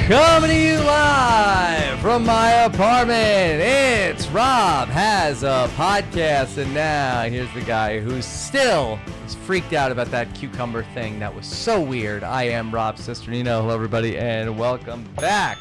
Coming to you live from my apartment, it's Rob Has a Podcast, and now here's the guy who still is freaked out about that cucumber thing. That was so weird. I am Rob Cesternino. Hello, everybody, and welcome back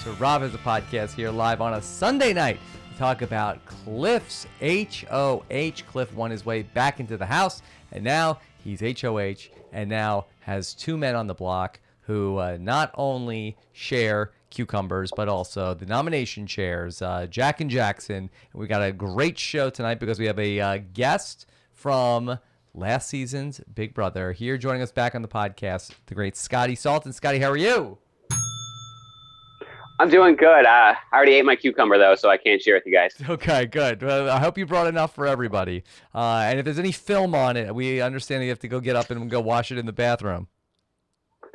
to Rob Has a Podcast here live on a Sunday night to talk about Cliff's HOH. Cliff won his way back into the house, and now he's HOH, and now has two men on the block who not only share cucumbers, but also the nomination chairs, Jack and Jackson. We got a great show tonight because we have a guest from last season's Big Brother here joining us back on the podcast, the great Scottie Salton. Scottie, how are you? I'm doing good. I already ate my cucumber, though, so I can't share with you guys. Okay, good. Well, I hope you brought enough for everybody. And if there's any film on it, we understand that you have to go get up and go wash it in the bathroom.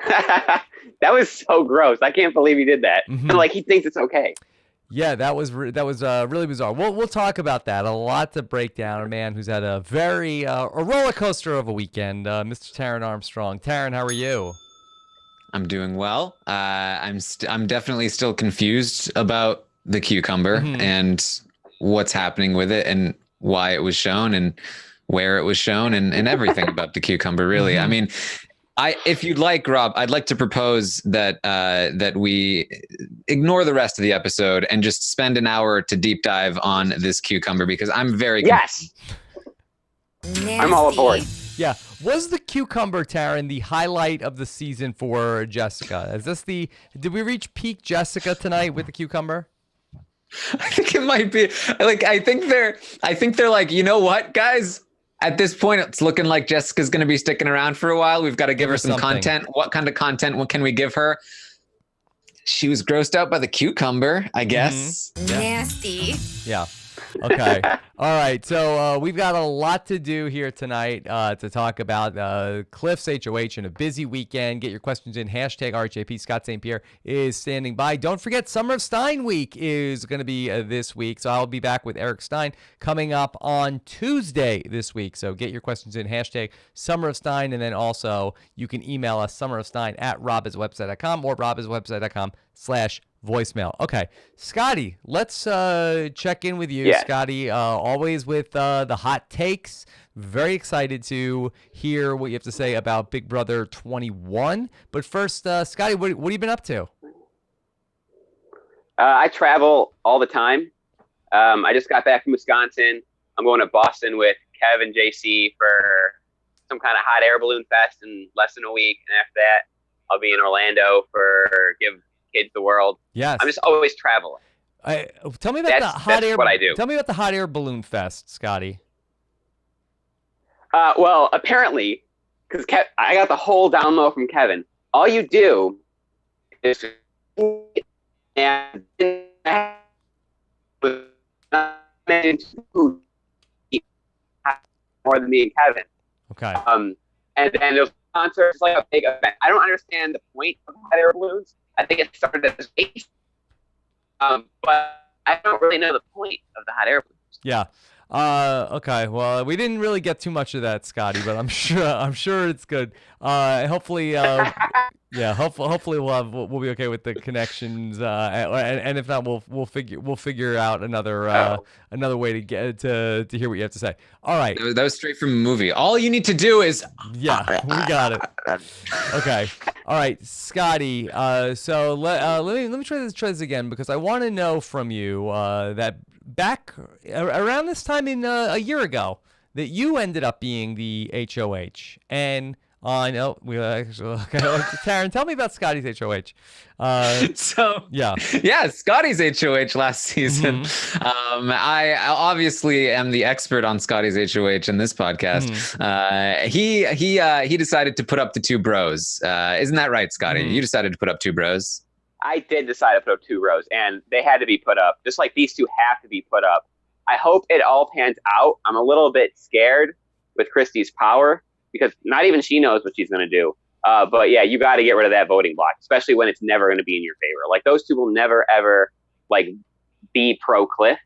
That was so gross. I can't believe he did that. Mm-hmm. Like, he thinks it's okay. Yeah, that was really bizarre. We'll talk about that. A lot to break down. A man who's had a very a roller coaster of a weekend, Mr. Taran Armstrong. Taran, how are you? I'm doing well. I'm definitely still confused about the cucumber and what's happening with it and why it was shown and where it was shown and everything about the cucumber. Really, I mean. If you'd like, Rob, I'd like to propose that that we ignore the rest of the episode and just spend an hour to deep dive on this cucumber because I'm very confused. I'm all aboard. Yeah, was the cucumber, Taran, the highlight of the season for Jessica? Did we reach peak Jessica tonight with the cucumber? I think it might be. I think they're like, you know what, guys. At this point, it's looking like Jessica's going to be sticking around for a while. We've got to give her some content. What kind of content? What can we give her? She was grossed out by the cucumber, I guess. Mm-hmm. Yeah. Nasty. Yeah. Okay. All right. So we've got a lot to do here tonight to talk about Cliff's HOH and a busy weekend. Get your questions in. Hashtag RHAP. Scott St. Pierre is standing by. Don't forget, Summer of Stein week is going to be this week. So I'll be back with Eric Stein coming up on Tuesday this week. So get your questions in. Hashtag Summer of Stein. And then also you can email us summerofstein@robiswebsite.com or robiswebsite.com/voicemail. Okay, Scottie, let's check in with you. Yeah. Scottie, always with the hot takes. Very excited to hear what you have to say about Big Brother 21. But first, Scottie, what have you been up to? I travel all the time. I just got back from Wisconsin. I'm going to Boston with Kev and JC for some kind of hot air balloon fest in less than a week. And after that, I'll be in Orlando for Give Kids the World. Yes. I'm just always traveling. Tell me about the hot air. What I do. Tell me about the hot air balloon fest, Scottie. Well, apparently, because I got the whole down low from Kevin. All you do is and more than me and Kevin. Okay. And then there's concerts, like a big event. I don't understand the point of hot air balloons. I think it started as a but I don't really know the point of the hot air balloons. Yeah. Okay. Well, we didn't really get too much of that, Scottie, but I'm sure it's good. Hopefully, hopefully we'll be okay with the connections. And if not, we'll figure out another way to get to hear what you have to say. All right. That was straight from a movie. All you need to do is. Yeah, we got it. Okay. All right, Scottie. So let me try this again because I want to know from you that back around this time in a year ago that you ended up being the HOH, and I know we actually. Okay, Taran, tell me about Scottie's HOH. Scottie's HOH last season. I obviously am the expert on Scottie's HOH in this podcast. He decided to put up the two bros. Isn't that right, Scottie? You decided to put up two bros. I did decide to put up two rows, and they had to be put up. Just like these two have to be put up. I hope it all pans out. I'm a little bit scared with Christy's power because not even she knows what she's going to do. But yeah, you got to get rid of that voting block, especially when it's never going to be in your favor. Like those two will never, ever be pro Cliff.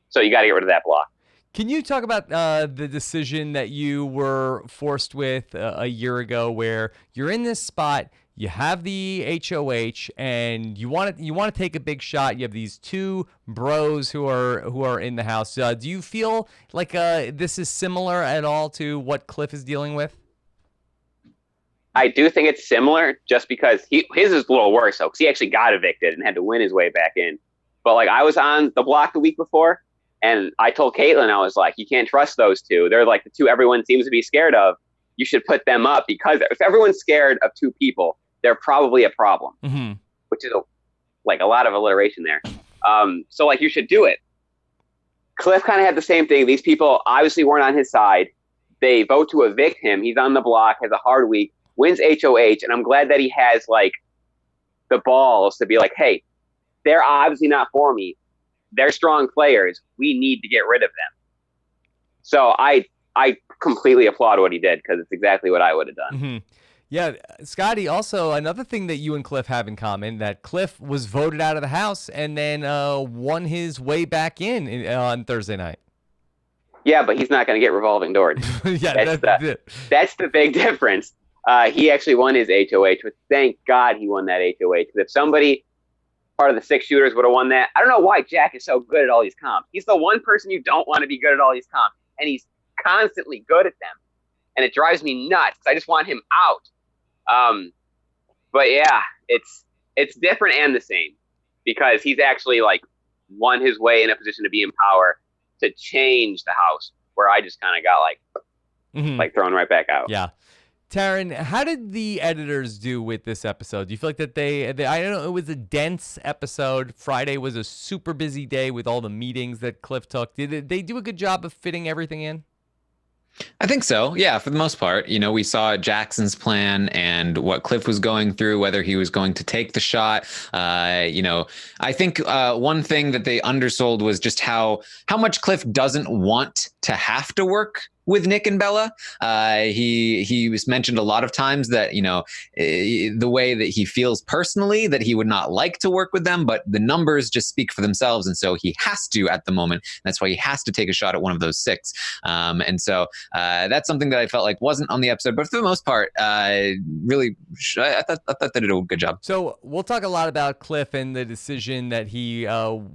So you got to get rid of that block. Can you talk about the decision that you were forced with a year ago where you're in this spot, you have the HOH, and you want to take a big shot. You have these two bros who are in the house. Do you feel like this is similar at all to what Cliff is dealing with? I do think it's similar, just because his is a little worse though, because he actually got evicted and had to win his way back in. But like, I was on the block the week before, and I told Caitlin, I was like, you can't trust those two. They're like the two everyone seems to be scared of. You should put them up, because if everyone's scared of two people, they're probably a problem, which is a lot of alliteration there. So like, you should do it. Cliff kind of had the same thing. These people obviously weren't on his side. They vote to evict him. He's on the block, has a hard week, wins HOH, and I'm glad that he has like the balls to be like, hey, they're obviously not for me. They're strong players. We need to get rid of them. So I completely applaud what he did, because it's exactly what I would have done. Yeah, Scottie, also another thing that you and Cliff have in common, that Cliff was voted out of the house and then won his way back in on Thursday night. Yeah, but he's not going to get revolving doors. Yeah, that's the big difference. He actually won his HOH, but thank God he won that HOH. Because if somebody, part of the 6 shooters, would have won that, I don't know why Jack is so good at all these comps. He's the one person you don't want to be good at all these comps, and he's constantly good at them, and it drives me nuts. I just want him out. But yeah, it's different and the same, because he's actually like won his way in a position to be in power to change the house, where I just kind of got like thrown right back out. Yeah. Taran, how did the editors do with this episode? Do you feel like that they I don't know, it was a dense episode. Friday was a super busy day with all the meetings that Cliff took. Did they do a good job of fitting everything in? I think so. Yeah, for the most part. We saw Jackson's plan and what Cliff was going through, whether he was going to take the shot. I think one thing that they undersold was just how much Cliff doesn't want to have to work with Nick and Bella. He was mentioned a lot of times that, the way that he feels personally, that he would not like to work with them, but the numbers just speak for themselves. And so he has to at the moment. That's why he has to take a shot at one of those 6. And so that's something that I felt like wasn't on the episode, but for the most part, really, I thought they did a good job. So we'll talk a lot about Cliff and the decision that he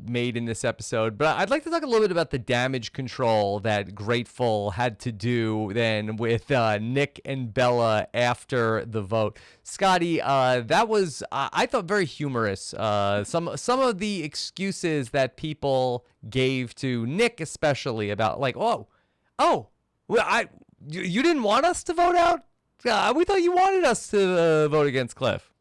made in this episode, but I'd like to talk a little bit about the damage control that Grateful had to do then with Nick and Bella after the vote. Scottie, that was, I thought, very humorous. Some of the excuses that people gave to Nick, especially, about like, well, you didn't want us to vote out? We thought you wanted us to vote against Cliff.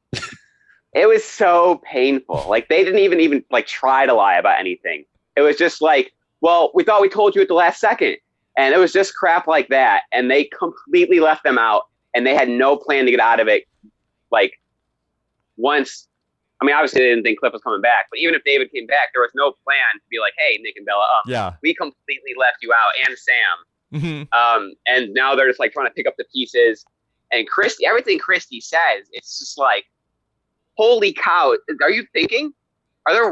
It was so painful. Like, they didn't even like try to lie about anything. It was just like, well, we thought we told you at the last second. And it was just crap like that. And they completely left them out, and they had no plan to get out of it. Like, once, I mean, obviously they didn't think Cliff was coming back, but even if David came back, there was no plan to be like, hey, Nick and Bella, we completely left you out, and Sam. And now they're just like trying to pick up the pieces. And Christy, everything Christy says, it's just like, holy cow, are you thinking? Are there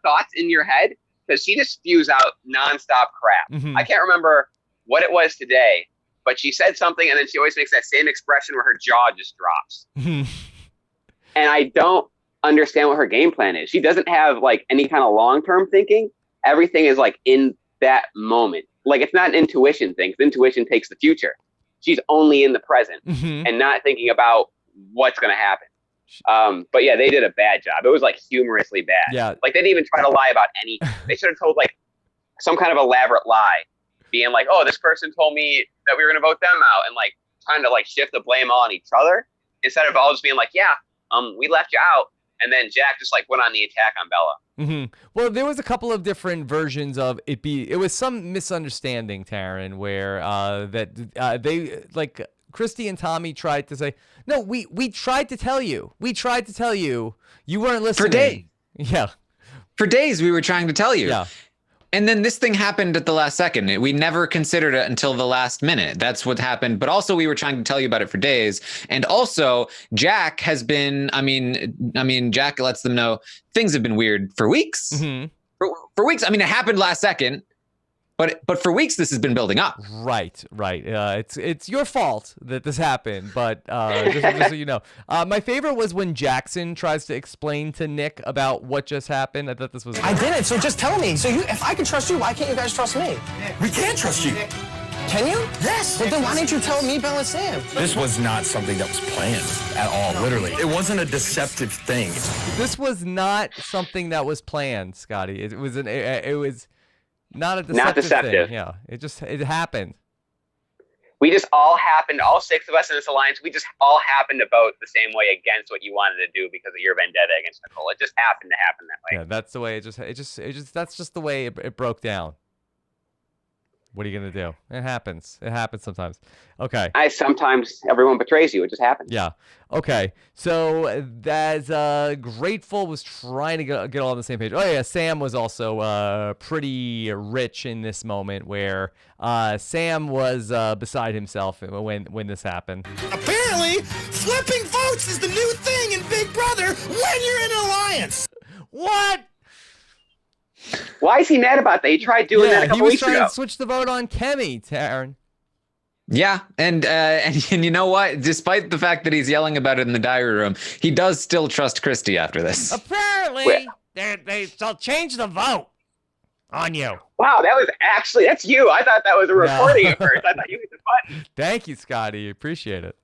thoughts in your head? Because she just spews out nonstop crap. I can't remember what it was today, but she said something, and then she always makes that same expression where her jaw just drops. And I don't understand what her game plan is. She doesn't have like any kind of long-term thinking. Everything is like in that moment. Like, it's not an intuition thing, 'cause intuition takes the future. She's only in the present and not thinking about what's going to happen. But yeah, they did a bad job. It was like humorously bad. Yeah. Like, they didn't even try to lie about anything. They should have told like some kind of elaborate lie, being like, oh, this person told me that we were going to vote them out, and like trying to like shift the blame all on each other, instead of all just being like, yeah, we left you out. And then Jack just like went on the attack on Bella. Well, there was a couple of different versions of it. It was some misunderstanding, Taran, where they like Christy and Tommy tried to say, no, we tried to tell you. We tried to tell you. You weren't listening. For days. Yeah. For days we were trying to tell you. Yeah. And then this thing happened at the last second. We never considered it until the last minute. That's what happened. But also, we were trying to tell you about it for days. And also, Jack has been, I mean, Jack lets them know things have been weird for weeks. For weeks. I mean, it happened last second. But for weeks this has been building up. Right. It's your fault that this happened, but just so you know, my favorite was when Jackson tries to explain to Nick about what just happened. I thought this was. I didn't. So just tell me. So if I can trust you, why can't you guys trust me? We can trust you. Can you? Yes. Well, then why didn't you tell me, Belle, and Sam? This was not something that was planned at all, literally. It wasn't a deceptive thing. This was not something that was planned, Scotty. It was not a deceptive thing. Yeah, it happened. We just all happened, all 6 of us in this alliance, we just all happened to vote the same way against what you wanted to do because of your vendetta against Nicole. It just happened to happen that way. Yeah, that's the way that's just the way it broke down. What are you going to do? It happens. It happens sometimes. Okay. Sometimes everyone betrays you. It just happens. Yeah. Okay. So that's Grateful was trying to get all on the same page. Oh yeah, Sam was also pretty rich in this moment where Sam was beside himself when this happened. Apparently, flipping votes is the new thing in Big Brother when you're in an alliance. What? Why is he mad about that? He tried doing that a couple weeks ago. He was trying to switch the vote on Kemi, Taran. Yeah, and you know what? Despite the fact that he's yelling about it in the diary room, he does still trust Christy after this. Apparently, they'll change the vote on you. Wow, that's you. I thought that was a recording at first. I thought you hit the button. Thank you, Scotty. Appreciate it.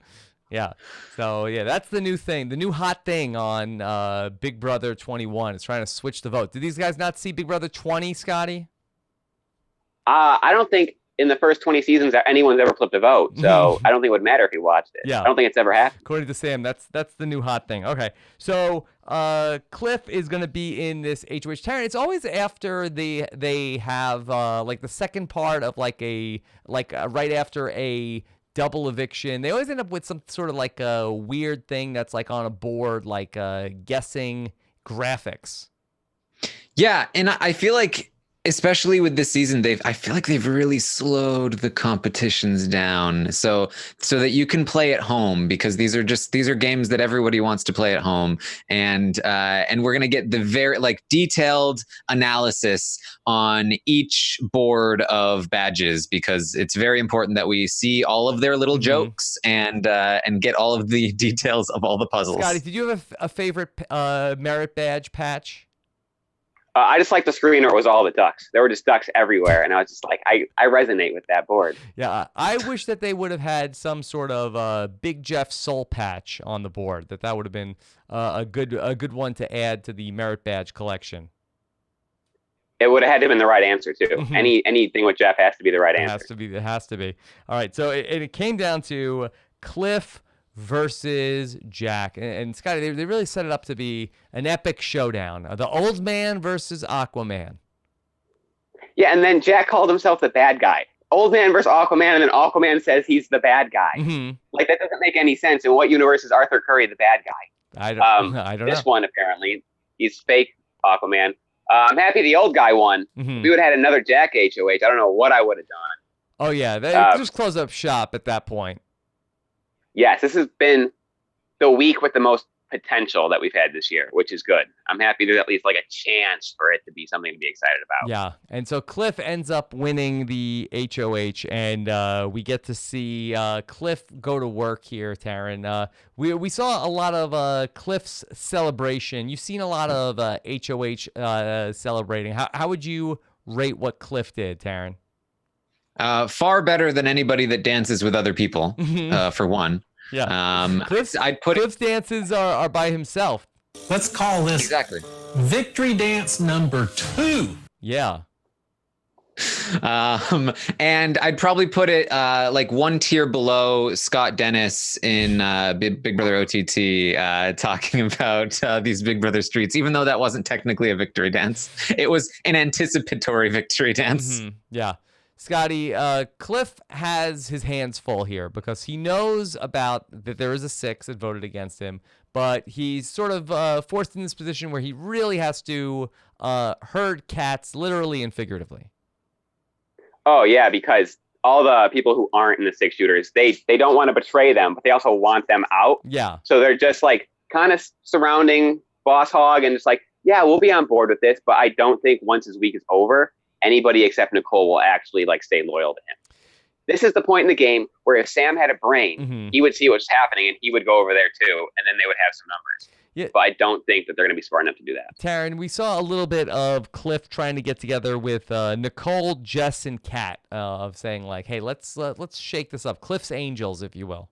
Yeah. So, yeah, that's the new thing. The new hot thing on Big Brother 21 is trying to switch the vote. Did these guys not see Big Brother 20, Scotty? I don't think in the first 20 seasons that anyone's ever flipped a vote. So I don't think it would matter if you watched it. Yeah. I don't think it's ever happened. According to Sam, that's the new hot thing. Okay. So Cliff is going to be in this HOH Taran. It's always after they have like the second part of right after a double eviction. They always end up with some sort of like a weird thing that's like on a board, like guessing graphics. Yeah, and I feel like, especially with this season, I feel like they've really slowed the competitions down so that you can play at home, because these are games that everybody wants to play at home, and we're gonna get the very detailed analysis on each board of badges, because it's very important that we see all of their little jokes and get all of the details of all the puzzles. Scotty, did you have a favorite merit badge patch? I just like the screen where it was all the ducks. There were just ducks everywhere, and I was just like, I resonate with that board. Yeah, I wish that they would have had some sort of Big Jeff soul patch on the board. That would have been a good one to add to the merit badge collection. It would have had to have been the right answer too. Anything with Jeff has to be the right answer. It has to be. All right, so it came down to Cliff versus Jack, and Scotty, they really set it up to be an epic showdown. The old man versus Aquaman. Yeah, and then Jack called himself the bad guy. Old man versus Aquaman, and then Aquaman says he's the bad guy. Like, that doesn't make any sense. In what universe is Arthur Curry the bad guy? I don't know. This one, apparently, he's fake Aquaman. I'm happy the old guy won. If we would have had another Jack HOH, I don't know what I would have done. Oh yeah, they just close up shop at that point. Yes, this has been the week with the most potential that we've had this year, which is good. I'm happy there's at least like a chance for it to be something to be excited about. Yeah, and so Cliff ends up winning the HOH, and we get to see Cliff go to work here, Taran. We saw a lot of Cliff's celebration. You've seen a lot of HOH celebrating. How would you rate what Cliff did, Taran? Far better than anybody that dances with other people, for one. Yeah. Cliff's dances are by himself. Let's call this exactly victory dance number 2. Yeah. And I'd probably put it like one tier below Scott Dennis in Big Brother OTT, talking about these Big Brother streets, even though that wasn't technically a victory dance. It was an anticipatory victory dance. Yeah. Scotty, Cliff has his hands full here because he knows about that there is a 6 that voted against him, but he's sort of forced in this position where he really has to herd cats literally and figuratively. Oh, yeah, because all the people who aren't in the 6 shooters, they don't want to betray them, but they also want them out. Yeah. So they're just like kind of surrounding Boss Hog and just like, yeah, we'll be on board with this, but I don't think once his week is over, anybody except Nicole will actually like stay loyal to him. This is the point in the game where if Sam had a brain, he would see what's happening and he would go over there too, and then they would have some numbers. Yeah. But I don't think that they're going to be smart enough to do that. Taran, we saw a little bit of Cliff trying to get together with Nicole, Jess, and Kat, of saying like, "Hey, let's shake this up." Cliff's Angels, if you will.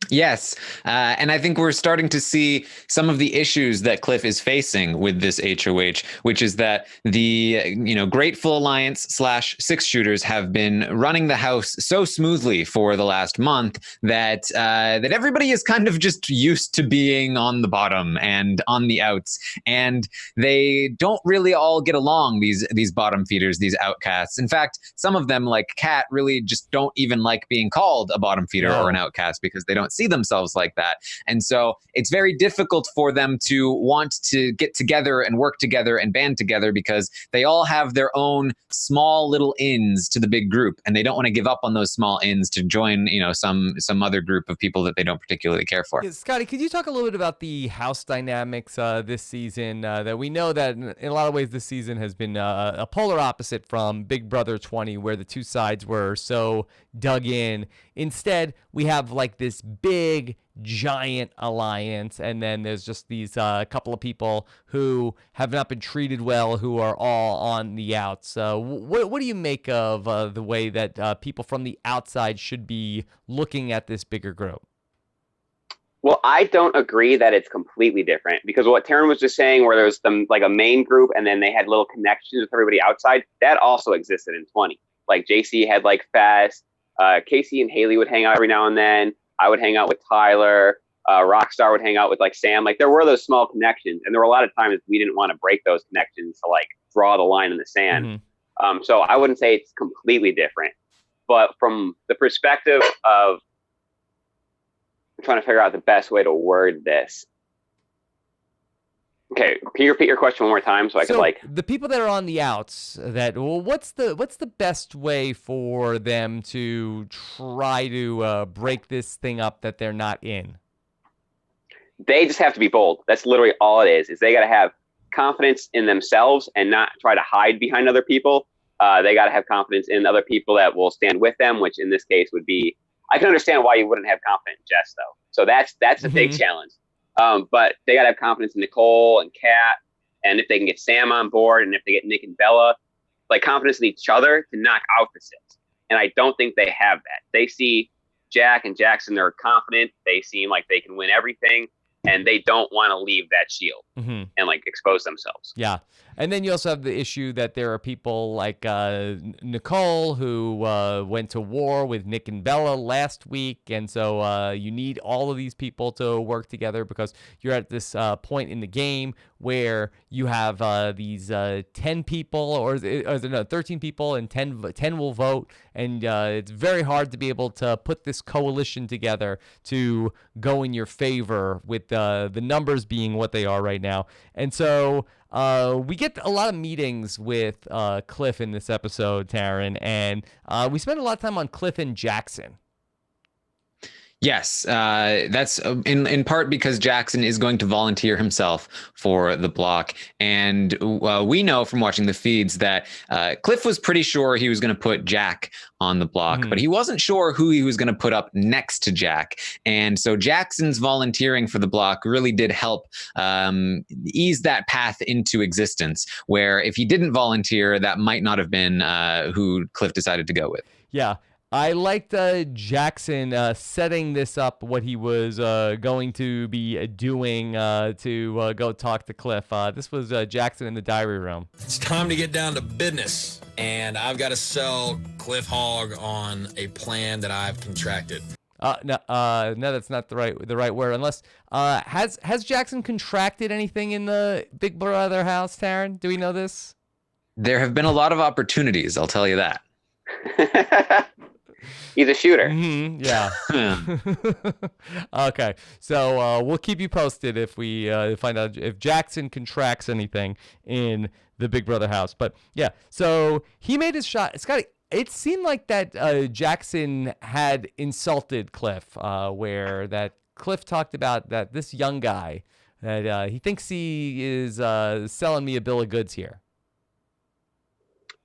Yes. And I think we're starting to see some of the issues that Cliff is facing with this HOH, which is that the, Grateful Alliance / 6-shooters have been running the house so smoothly for the last month that that everybody is kind of just used to being on the bottom and on the outs. And they don't really all get along, these bottom feeders, these outcasts. In fact, some of them, like Kat, really just don't even like being called a bottom feeder or an outcast because they don't see themselves like that. And so it's very difficult for them to want to get together and work together and band together because they all have their own small little ins to the big group, and they don't want to give up on those small ins to join, some other group of people that they don't particularly care for. Yeah, Scottie, could you talk a little bit about the house dynamics this season? That we know that in a lot of ways this season has been a polar opposite from Big Brother 20, where the two sides were so dug in. Instead, we have like this big, giant alliance, and then there's just these couple of people who have not been treated well, who are all on the outs. What do you make of the way that people from the outside should be looking at this bigger group? Well, I don't agree that it's completely different, because what Taran was just saying, where there's some like a main group and then they had little connections with everybody outside, that also existed in 20. Like JC had like Fast, Casey and Haley would hang out every now and then. I would hang out with Tyler. Rockstar would hang out with like Sam. Like there were those small connections, and there were a lot of times we didn't want to break those connections to like draw the line in the sand. So I wouldn't say it's completely different, but from the perspective of, I'm trying to figure out the best way to word this. Okay, can you repeat your question one more time so I could like the people that are on the outs? What's the best way for them to try to break this thing up that they're not in? They just have to be bold. That's literally all it is they got to have confidence in themselves and not try to hide behind other people. They got to have confidence in other people that will stand with them, which in this case would be, I can understand why you wouldn't have confidence in Jess though. So that's a big challenge. But they got to have confidence in Nicole and Kat, and if they can get Sam on board, and if they get Nick and Bella, like confidence in each other to knock out the six. And I don't think they have that. They see Jack and Jackson, they're confident. They seem like they can win everything, and they don't want to leave that shield and like expose themselves. Yeah. And then you also have the issue that there are people like Nicole who went to war with Nick and Bella last week. And so you need all of these people to work together, because you're at this point in the game where you have these 10 people, or 13 people, and 10 will vote. And it's very hard to be able to put this coalition together to go in your favor with the numbers being what they are right now. And so we get a lot of meetings with Cliff in this episode, Taran, and we spend a lot of time on Cliff and Jackson. Yes, that's in part because Jackson is going to volunteer himself for the block. And we know from watching the feeds that Cliff was pretty sure he was going to put Jack on the block, but he wasn't sure who he was going to put up next to Jack. And so Jackson's volunteering for the block really did help ease that path into existence, where if he didn't volunteer, that might not have been who Cliff decided to go with. Yeah. I liked Jackson setting this up, what he was going to be doing to go talk to Cliff. This was Jackson in the diary room. It's time to get down to business, and I've got to sell Cliff Hogg on a plan that I've contracted. No, that's not the right word. Unless has Jackson contracted anything in the Big Brother house, Taran? Do we know this? There have been a lot of opportunities, I'll tell you that. He's a shooter. Yeah. Okay. So we'll keep you posted if we find out if Jackson contracts anything in the Big Brother house. But yeah, so he made his shot. Scottie, it seemed like that Jackson had insulted Cliff, where that Cliff talked about that this young guy, that he thinks he is selling me a bill of goods here.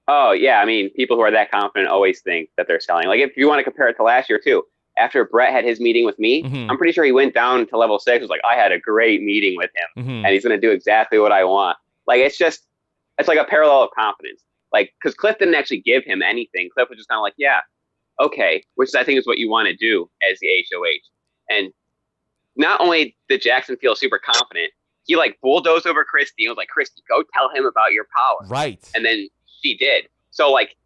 Oh yeah, I mean, people who are that confident always think that they're selling. Like if you want to compare it to last year too, after Brett had his meeting with me, I'm pretty sure he went down to level 6. Was like, I had a great meeting with him, and he's going to do exactly what I want. Like it's like a parallel of confidence. Like because Cliff didn't actually give him anything. Cliff was just kind of like, yeah, okay, which I think is what you want to do as the HOH. And not only did Jackson feel super confident, he like bulldozed over Christy and was like, Christy, go tell him about your power. Right. And then she did. So like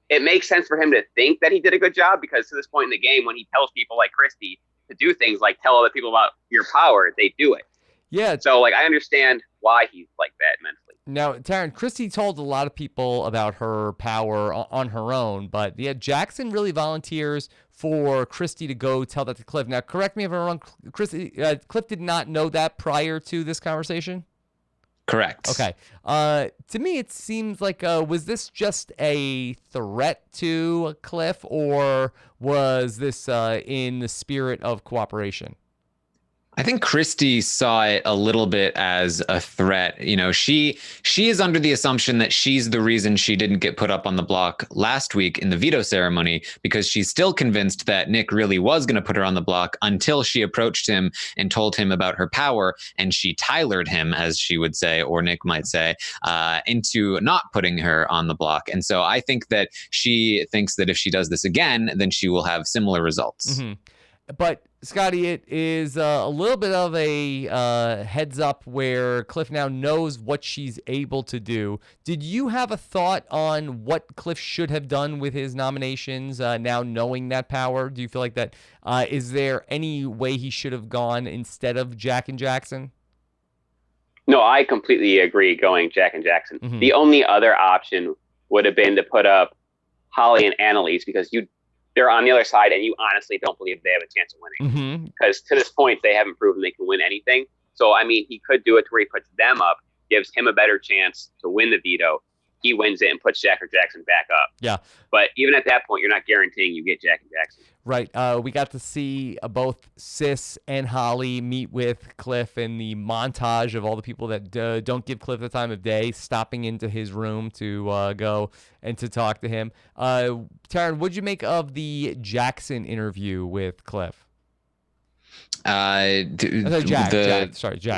it makes sense for him to think that he did a good job because to this point in the game, when he tells people like Christy to do things like tell other people about your power, they do it. Yeah. So like I understand why he's like that mentally. Now, Taran, Christy told a lot of people about her power on her own, but yeah, Jackson really volunteers for Christy to go tell that to Cliff. Now, correct me if I'm wrong, Cliff did not know that prior to this conversation? Correct. Okay. To me, it seems like, was this just a threat to Cliff, or was this in the spirit of cooperation? I think Christy saw it a little bit as a threat. You know, she is under the assumption that she's the reason she didn't get put up on the block last week in the veto ceremony, because she's still convinced that Nick really was going to put her on the block until she approached him and told him about her power, and she Tylered him, as she would say, or Nick might say, into not putting her on the block. And so I think that she thinks that if she does this again, then she will have similar results. Mm-hmm. But Scottie, it is a little bit of a heads up where Cliff now knows what she's able to do. Did you have a thought on what Cliff should have done with his nominations now knowing that power? Do you feel like that? Is there any way he should have gone instead of Jack and Jackson? No, I completely agree going Jack and Jackson. Mm-hmm. The only other option would have been to put up Holly and Annalise because they're on the other side, and you honestly don't believe they have a chance of winning. Because to this point, they haven't proven they can win anything. So, I mean, he could do it to where he puts them up, gives him a better chance to win the veto. He wins it and puts Jack or Jackson back up. Yeah. But even at that point, you're not guaranteeing you get Jack and Jackson. Right. We got to see both Sis and Holly meet with Cliff in the montage of all the people that don't give Cliff the time of day, stopping into his room to go and to talk to him. Taran, what'd you make of the Jackson interview with Cliff? Jack.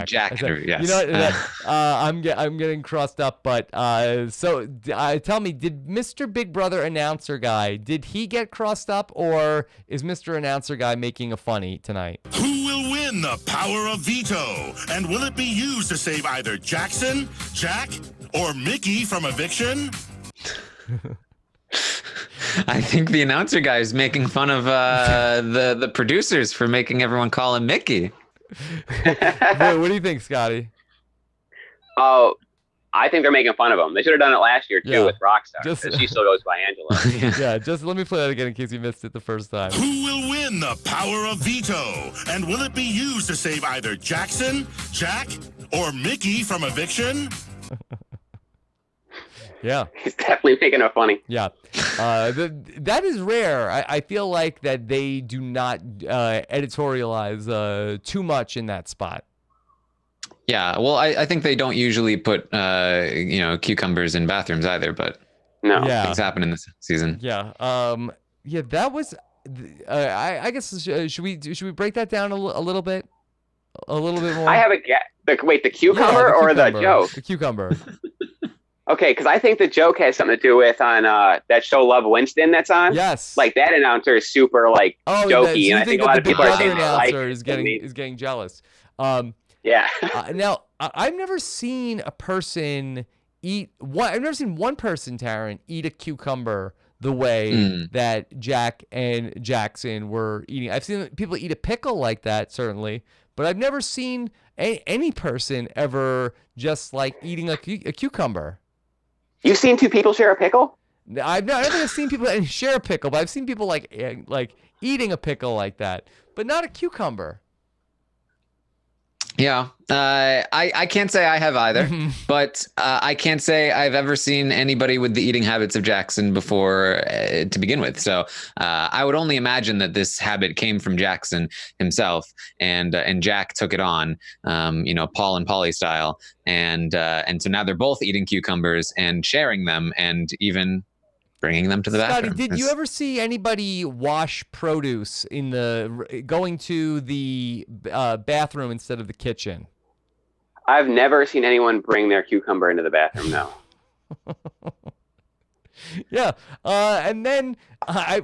Jack. Interview, yes. You know what? I'm getting crossed up, but tell me, did Mr. Big Brother announcer guy, did he get crossed up, or is Mr. Announcer guy making a funny tonight? Who will win the power of veto? And will it be used to save either Jackson, Jack, or Mickey from eviction? I think the announcer guy is making fun of the producers for making everyone call him Mickey. What do you think, Scottie? Oh, I think they're making fun of him. They should have done it last year, too, with Rockstar. Because she still goes by Angela. Yeah, just let me play that again in case you missed it the first time. Who will win the power of veto? And will it be used to save either Jackson, Jack, or Mickey from eviction? Yeah. He's definitely making it funny. Yeah. That is rare. I feel like that they do not editorialize too much in that spot. Yeah, well, I think they don't usually put cucumbers in bathrooms either, but things happen in this season. Yeah. That was. I guess should we break that down a little bit? A little bit more. I have a guess. Wait, the cucumber or the joke? The cucumber. Okay, because I think the joke has something to do with on that show Love Winston that's on. Yes. Like that announcer is super jokey, and I think a lot of people are saying announcer is getting jealous. Yeah. Now I've never seen a person eat one. I've never seen one person, Taran, eat a cucumber the way that Jack and Jackson were eating. I've seen people eat a pickle like that, certainly, but I've never seen any person ever just like eating a cucumber. You've seen two people share a pickle? I don't think I've seen people share a pickle, but I've seen people like eating a pickle like that, but not a cucumber. Yeah, I can't say I have either, but I can't say I've ever seen anybody with the eating habits of Jackson before to begin with. So I would only imagine that this habit came from Jackson himself, and Jack took it on, Paul and Polly style, and so now they're both eating cucumbers and sharing them, and even bringing them to the Scotty, bathroom. did you ever see anybody wash produce going to the bathroom instead of the kitchen? I've never seen anyone bring their cucumber into the bathroom. No. Yeah, and then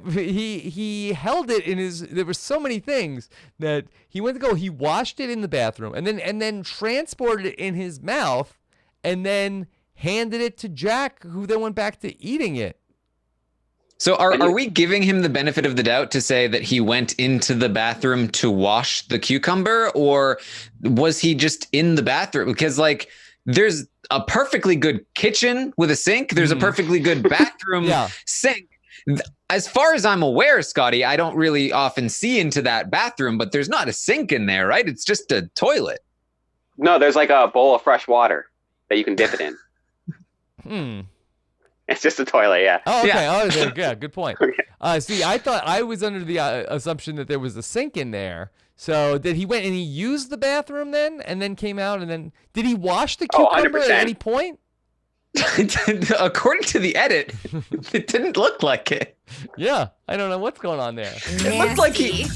he held it in his. There were so many things that he went to go. He washed it in the bathroom, and then transported it in his mouth, and then handed it to Jack, who then went back to eating it. So are we giving him the benefit of the doubt to say that he went into the bathroom to wash the cucumber, or was he just in the bathroom? Because there's a perfectly good kitchen with a sink. There's a perfectly good bathroom sink. As far as I'm aware, Scotty, I don't really often see into that bathroom, but there's not a sink in there, right? It's just a toilet. No, there's like a bowl of fresh water that you can dip it in. It's just a toilet, yeah. Oh, okay. Yeah. Yeah, good point. Okay. See, I thought I was under the assumption that there was a sink in there. So did he went and he used the bathroom then, and then came out, and then did he wash the cucumber at any point? According to the edit, it didn't look like it. Yeah, I don't know what's going on there. It looked like he.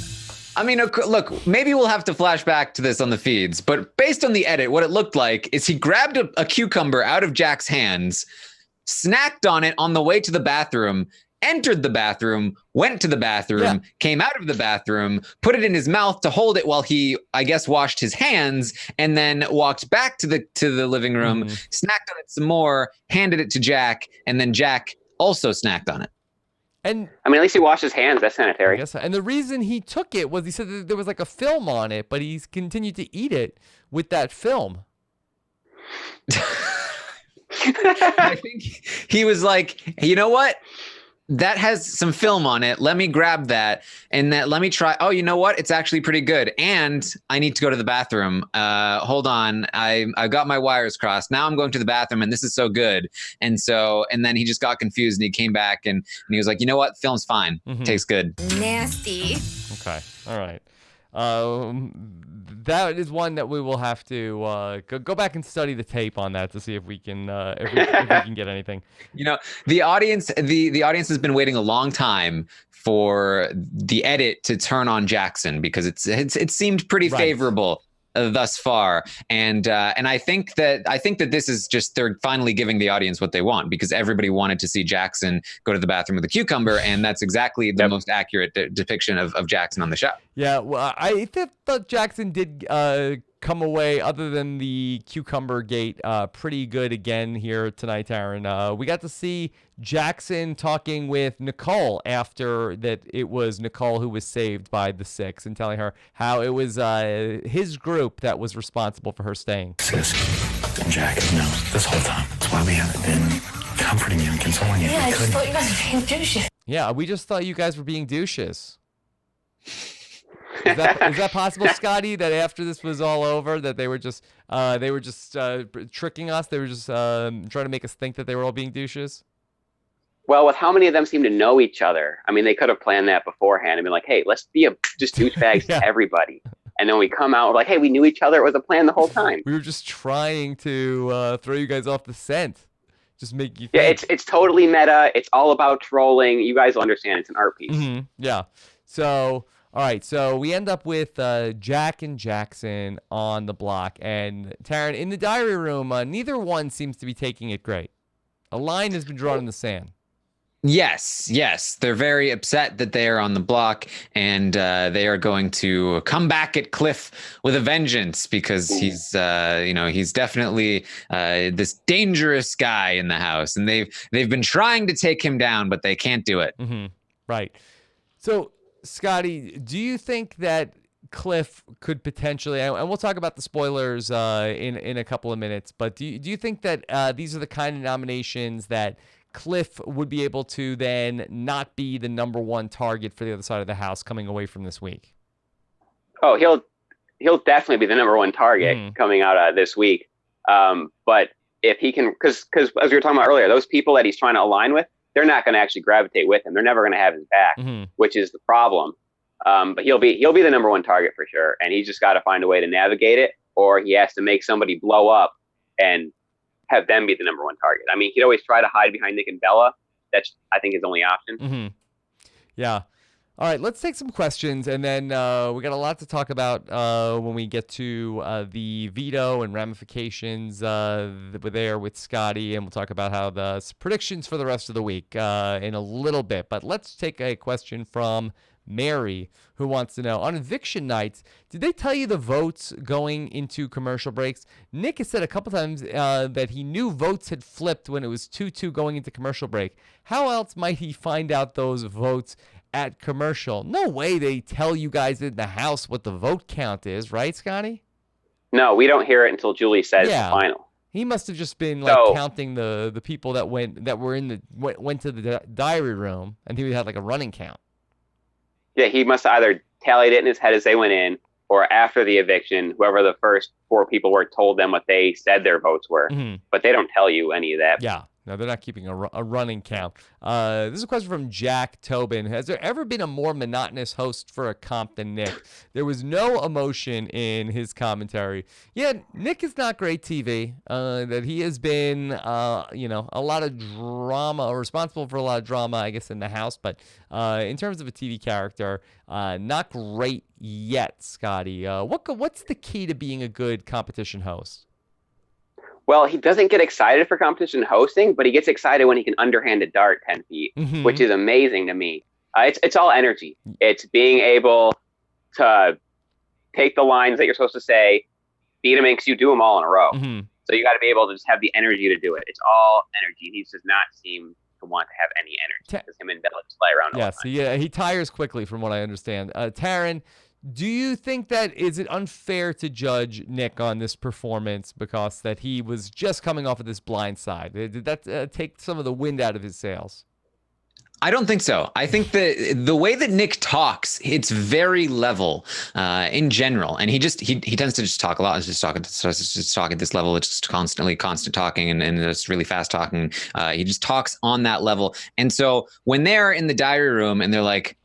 I mean, look, maybe we'll have to flash back to this on the feeds, but based on the edit, what it looked like is he grabbed a cucumber out of Jack's hands, snacked on it on the way to the bathroom, entered the bathroom, went to the bathroom, came out of the bathroom, put it in his mouth to hold it while he, I guess, washed his hands, and then walked back to the living room, snacked on it some more, handed it to Jack, and then Jack also snacked on it. And I mean, at least he washed his hands. That's sanitary. Yes, and the reason he took it was he said that there was like a film on it, but he's continued to eat it with that film. I think he was like, you know what? That has some film on it. Let me grab that and let me try. Oh, you know what? It's actually pretty good. And I need to go to the bathroom. Hold on. I got my wires crossed. Now I'm going to the bathroom and this is so good. And then he just got confused and he came back and he was like, you know what? Film's fine. Tastes good. Nasty. Okay. All right. That is one that we will have to go back and study the tape on that to see if we can if we can get anything. You know, the audience has been waiting a long time for the edit to turn on Jackson because it seemed pretty favorable thus far, and I think that this is just they're finally giving the audience what they want because everybody wanted to see Jackson go to the bathroom with a cucumber, and that's exactly the most accurate depiction of Jackson on the show. Yeah, well, I thought Jackson did come away, other than the cucumber gate, pretty good again here tonight, Taran. We got to see Jackson talking with Nicole after that it was Nicole who was saved by the Six and telling her how it was his group that was responsible for her staying. Sis, and Jack knows this whole time. That's why we haven't been comforting you and consoling you. Yeah, I just thought you guys were being douches. Yeah, we just thought you guys were being douches. Is that possible, Scotty? That after this was all over, that they were just tricking us? They were just trying to make us think that they were all being douches? Well, with how many of them seem to know each other, I mean, they could have planned that beforehand and been like, hey, let's be just douchebags to everybody. And then we come out like, hey, we knew each other. It was a plan the whole time. We were just trying to throw you guys off the scent. Just make you think. Yeah, it's totally meta. It's all about trolling. You guys will understand. It's an art piece. Yeah. So, all right. So we end up with Jack and Jackson on the block. And Taran, in the diary room, neither one seems to be taking it great. A line has been drawn in the sand. Yes. They're very upset that they are on the block, and they are going to come back at Cliff with a vengeance because he's definitely this dangerous guy in the house, and they've been trying to take him down, but they can't do it. Right. So, Scotty, do you think that Cliff could potentially, and we'll talk about the spoilers in a couple of minutes, but do you think that these are the kind of nominations that Cliff would be able to then not be the number one target for the other side of the house coming away from this week? Oh, he'll definitely be the number one target coming out this week. But if he can, because as we were talking about earlier, those people that he's trying to align with, they're not going to actually gravitate with him. They're never going to have his back, which is the problem. But he'll be the number one target for sure, and he's just got to find a way to navigate it, or he has to make somebody blow up and have them be the number one target. I mean, he'd always try to hide behind Nick and Bella. That's, I think, his only option. Yeah. All right, let's take some questions, and then we got a lot to talk about when we get to the veto and ramifications there with Scottie, and we'll talk about how the predictions for the rest of the week in a little bit. But let's take a question from Mary, who wants to know, on eviction nights, did they tell you the votes going into commercial breaks? Nick has said a couple times that he knew votes had flipped when it was 2-2 going into commercial break. How else might he find out those votes at commercial? No way they tell you guys in the house what the vote count is, right, Scottie? No, we don't hear it until Julie says the final. He must have just been counting the people that went to the diary room, and he had like a running count. Yeah, he must have either tallied it in his head as they went in, or after the eviction, whoever the first 4 people were told them what they said their votes were. But they don't tell you any of that. Yeah. No, they're not keeping a running count. This is a question from Jack Tobin. Has there ever been a more monotonous host for a comp than Nick? There was no emotion in his commentary. Yeah, Nick is not great TV. That he has been, a lot of drama, or responsible for a lot of drama, I guess, in the house. But in terms of a TV character, not great yet, Scottie. What's the key to being a good competition host? Well, he doesn't get excited for competition hosting, but he gets excited when he can underhand a dart 10 feet, which is amazing to me. It's all energy. It's being able to take the lines that you're supposed to say, beat them in, because you do them all in a row. So you got to be able to just have the energy to do it. It's all energy. He does not seem to want to have any energy, because him and Bella just play around all the time. He tires quickly, from what I understand. Taran, do you think is it unfair to judge Nick on this performance because that he was just coming off of this blind side? Did that take some of the wind out of his sails? I don't think so. I think that the way that Nick talks, it's very level in general, and he tends to just talk a lot. He's just talk at this level. It's just constant talking, and it's really fast talking. He just talks on that level, and so when they're in the diary room and they're like,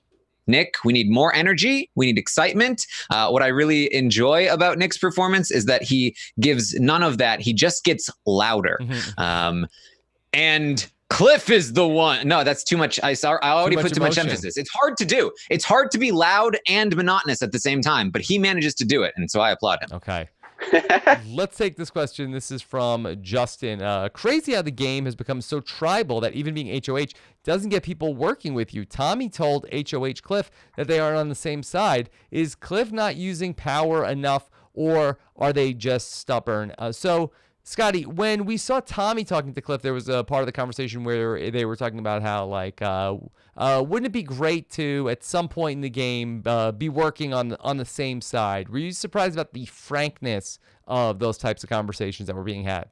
Nick, we need more energy. We need excitement. What I really enjoy about Nick's performance is that he gives none of that. He just gets louder. And Cliff is the one. No, that's too much. I already put too much emphasis. It's hard to do. It's hard to be loud and monotonous at the same time, but he manages to do it. And so I applaud him. Okay. Let's take this question. This is from Justin. Crazy how the game has become so tribal that even being HOH doesn't get people working with you. Tommy told HOH Cliff that they aren't on the same side. Is Cliff not using power enough, or are they just stubborn? So, Scottie, when we saw Tommy talking to Cliff, there was a part of the conversation where they were talking about how, wouldn't it be great to, at some point in the game, be working on the same side? Were you surprised about the frankness of those types of conversations that were being had?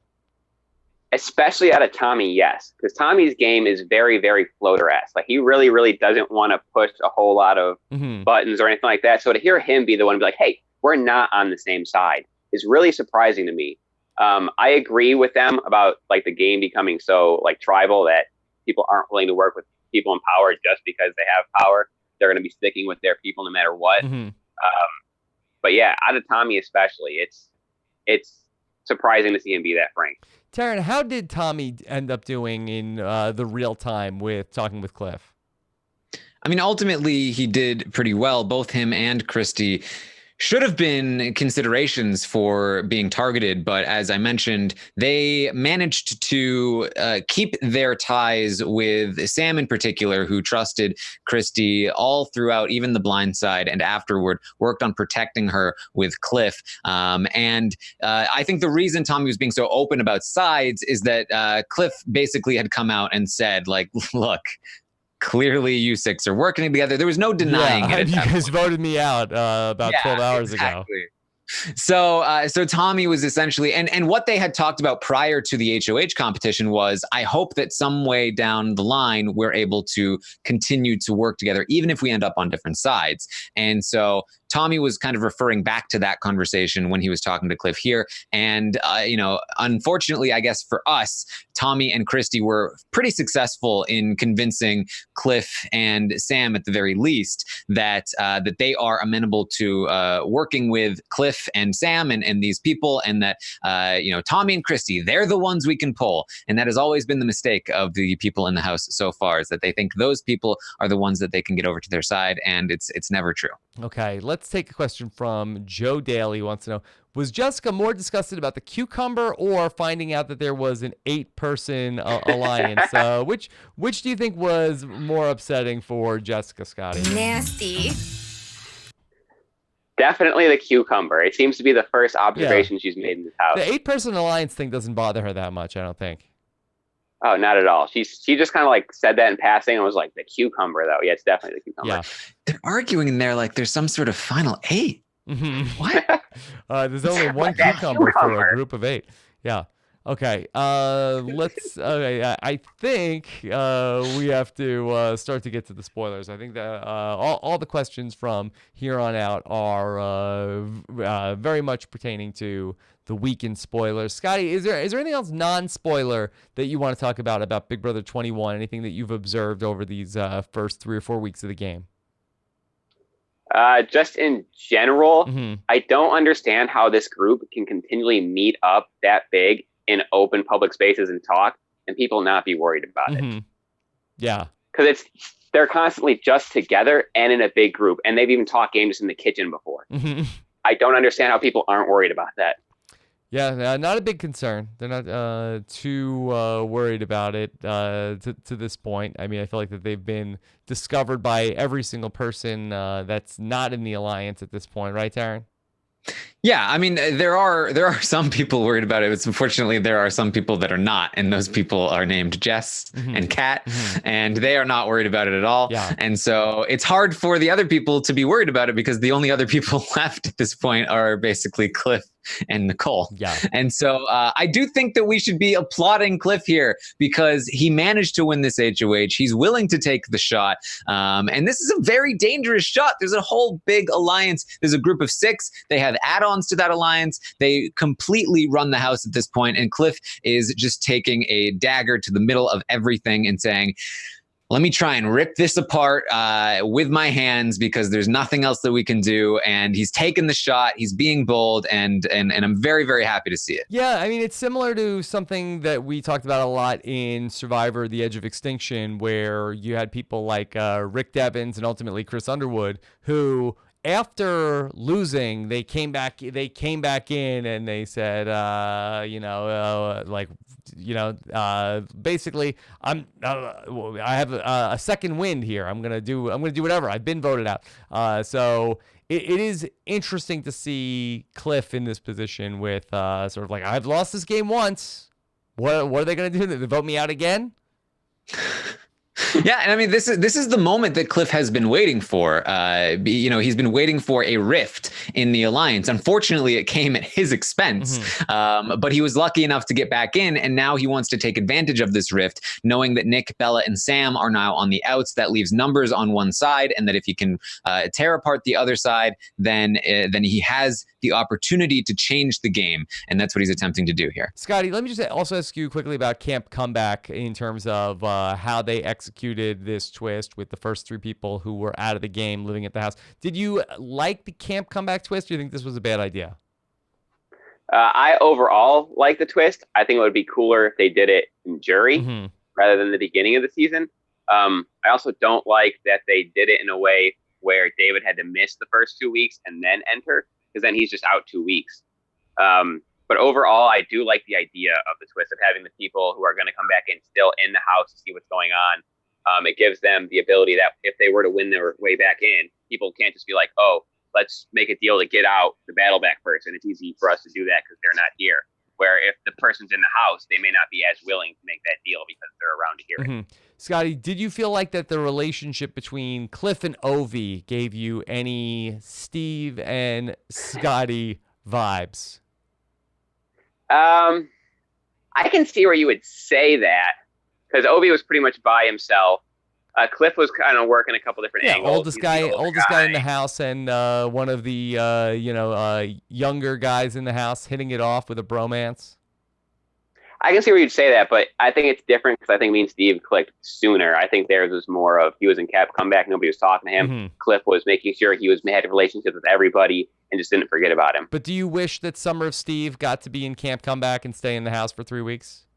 Especially out of Tommy, yes. Because Tommy's game is very, very floater-esque. Like, he really, really doesn't want to push a whole lot of buttons or anything like that. So to hear him be the one to be like, hey, we're not on the same side is really surprising to me. I agree with them about the game becoming so tribal that people aren't willing to work with people in power just because they have power. They're going to be sticking with their people no matter what. But yeah, out of Tommy especially, it's surprising to see him be that frank. Taran, how did Tommy end up doing in the real time with talking with Cliff? I mean, ultimately he did pretty well. Both him and Christy should have been considerations for being targeted, but as I mentioned, they managed to keep their ties with Sam in particular, who trusted Christy all throughout, even the blind side, and afterward worked on protecting her with Cliff. And I think the reason Tommy was being so open about sides is that Cliff basically had come out and said, look, clearly you six are working together. There was no denying it. You guys voted me out about 12 hours ago. So Tommy was essentially, and what they had talked about prior to the HOH competition was, I hope that some way down the line we're able to continue to work together, even if we end up on different sides. And so Tommy was kind of referring back to that conversation when he was talking to Cliff here. And, unfortunately, I guess for us, Tommy and Christy were pretty successful in convincing Cliff and Sam, at the very least, that they are amenable to working with Cliff and Sam and these people, and that, Tommy and Christy, they're the ones we can pull. And that has always been the mistake of the people in the house so far, is that they think those people are the ones that they can get over to their side, and it's never true. Okay, let's take a question from Joe Daly, who wants to know, was Jessica more disgusted about the cucumber or finding out that there was an 8-person alliance? Which do you think was more upsetting for Jessica, Scottie? Nasty. Definitely the cucumber. It seems to be the first observation she's made in this house. The 8-person alliance thing doesn't bother her that much, I don't think. Oh, not at all. She just kind of like said that in passing and was like, the cucumber, though. Yeah, it's definitely the cucumber. Yeah. They're arguing in there like there's some sort of final 8. Mm-hmm. What? There's only one cucumber for a group of 8. Yeah. Okay. Let's. Okay. I think we have to start to get to the spoilers. I think that all the questions from here on out are very much pertaining to the weekend spoilers. Scottie, is there anything else non-spoiler that you want to talk about Big Brother 21? Anything that you've observed over these first 3 or 4 weeks of the game? Just in general, Mm-hmm. I don't understand how this group can continually meet up that big in open public spaces and talk, and people not be worried about it. Yeah. Because they're constantly just together and in a big group, and they've even talked games just in the kitchen before. Mm-hmm. I don't understand how people aren't worried about that. Yeah, not a big concern. They're not too worried about it to this point. I mean, I feel like that they've been discovered by every single person that's not in the alliance at this point, right, Taran? Yeah, I mean, there are some people worried about it. It's unfortunately there are some people that are not, and those people are named Jess and Kat, and they are not worried about it at all. Yeah. And so it's hard for the other people to be worried about it because the only other people left at this point are basically Cliff and Nicole. Yeah. And so I do think that we should be applauding Cliff here because he managed to win this HOH. He's willing to take the shot. And this is a very dangerous shot. There's a whole big alliance. There's a group of 6. They have add-ons to that alliance. They completely run the house at this point. And Cliff is just taking a dagger to the middle of everything and saying, let me try and rip this apart with my hands because there's nothing else that we can do. And he's taken the shot. He's being bold, and I'm very, very happy to see it. Yeah, I mean, it's similar to something that we talked about a lot in Survivor: The Edge of Extinction, where you had people like Rick Devens and ultimately Chris Underwood, who, after losing, they came back in and they said, basically, I have a second wind here. I'm gonna do whatever. I've been voted out. So it is interesting to see Cliff in this position with sort of like, I've lost this game once. What are they gonna do? They vote me out again? Yeah, and I mean, this is the moment that Cliff has been waiting for. He's been waiting for a rift in the alliance. Unfortunately, it came at his expense, but he was lucky enough to get back in, and now he wants to take advantage of this rift, knowing that Nick, Bella, and Sam are now on the outs. That leaves numbers on one side, and that if he can tear apart the other side, then he has the opportunity to change the game, and that's what he's attempting to do here. Scottie, let me just also ask you quickly about Camp Comeback in terms of how they executed this twist with the first 3 people who were out of the game living at the house. Did you like the Camp Comeback twist, or do you think this was a bad idea? I overall like the twist. I think it would be cooler if they did it in jury rather than the beginning of the season. I also don't like that they did it in a way where David had to miss the first 2 weeks and then enter, because then he's just out 2 weeks. But overall, I do like the idea of the twist of having the people who are going to come back in still in the house to see what's going on. It gives them the ability that if they were to win their way back in, people can't just be like, oh, let's make a deal to get out the battle back first. And it's easy for us to do that because they're not here. Where if the person's in the house, they may not be as willing to make that deal because they're around to hear it. Scottie, did you feel like that the relationship between Cliff and Ovi gave you any Steve and Scottie vibes? I can see where you would say that because Obi was pretty much by himself. Cliff was kind of working a couple different angles. Oldest guy in the house, and one of the younger guys in the house hitting it off with a bromance. I can see where you'd say that, but I think it's different because I think me and Steve clicked sooner. I think theirs was more of he was in Cap comeback, nobody was talking to him. Mm-hmm. Cliff was making sure he had relationships with everybody and just didn't forget about him. But do you wish that Summer of Steve got to be in Camp Comeback and stay in the house for 3 weeks?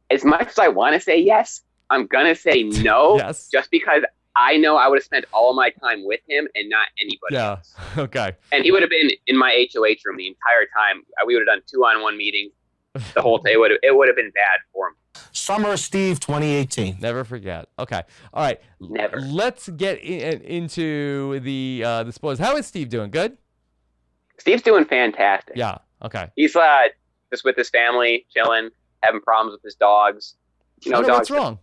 As much as I want to say yes, I'm gonna say no. Yes. Just because I know I would have spent all my time with him and not anybody else. Okay. And he would have been in my HOH room the entire time. We would have done 2-on-1 meetings the whole day. It would have been bad for him. Summer of Steve 2018. Never forget. Okay. All right. Never. Let's get into the spoilers. How is Steve doing? Good? Steve's doing fantastic. Yeah. Okay. He's just with his family, chilling, having problems with his dogs. Dogs. What's wrong?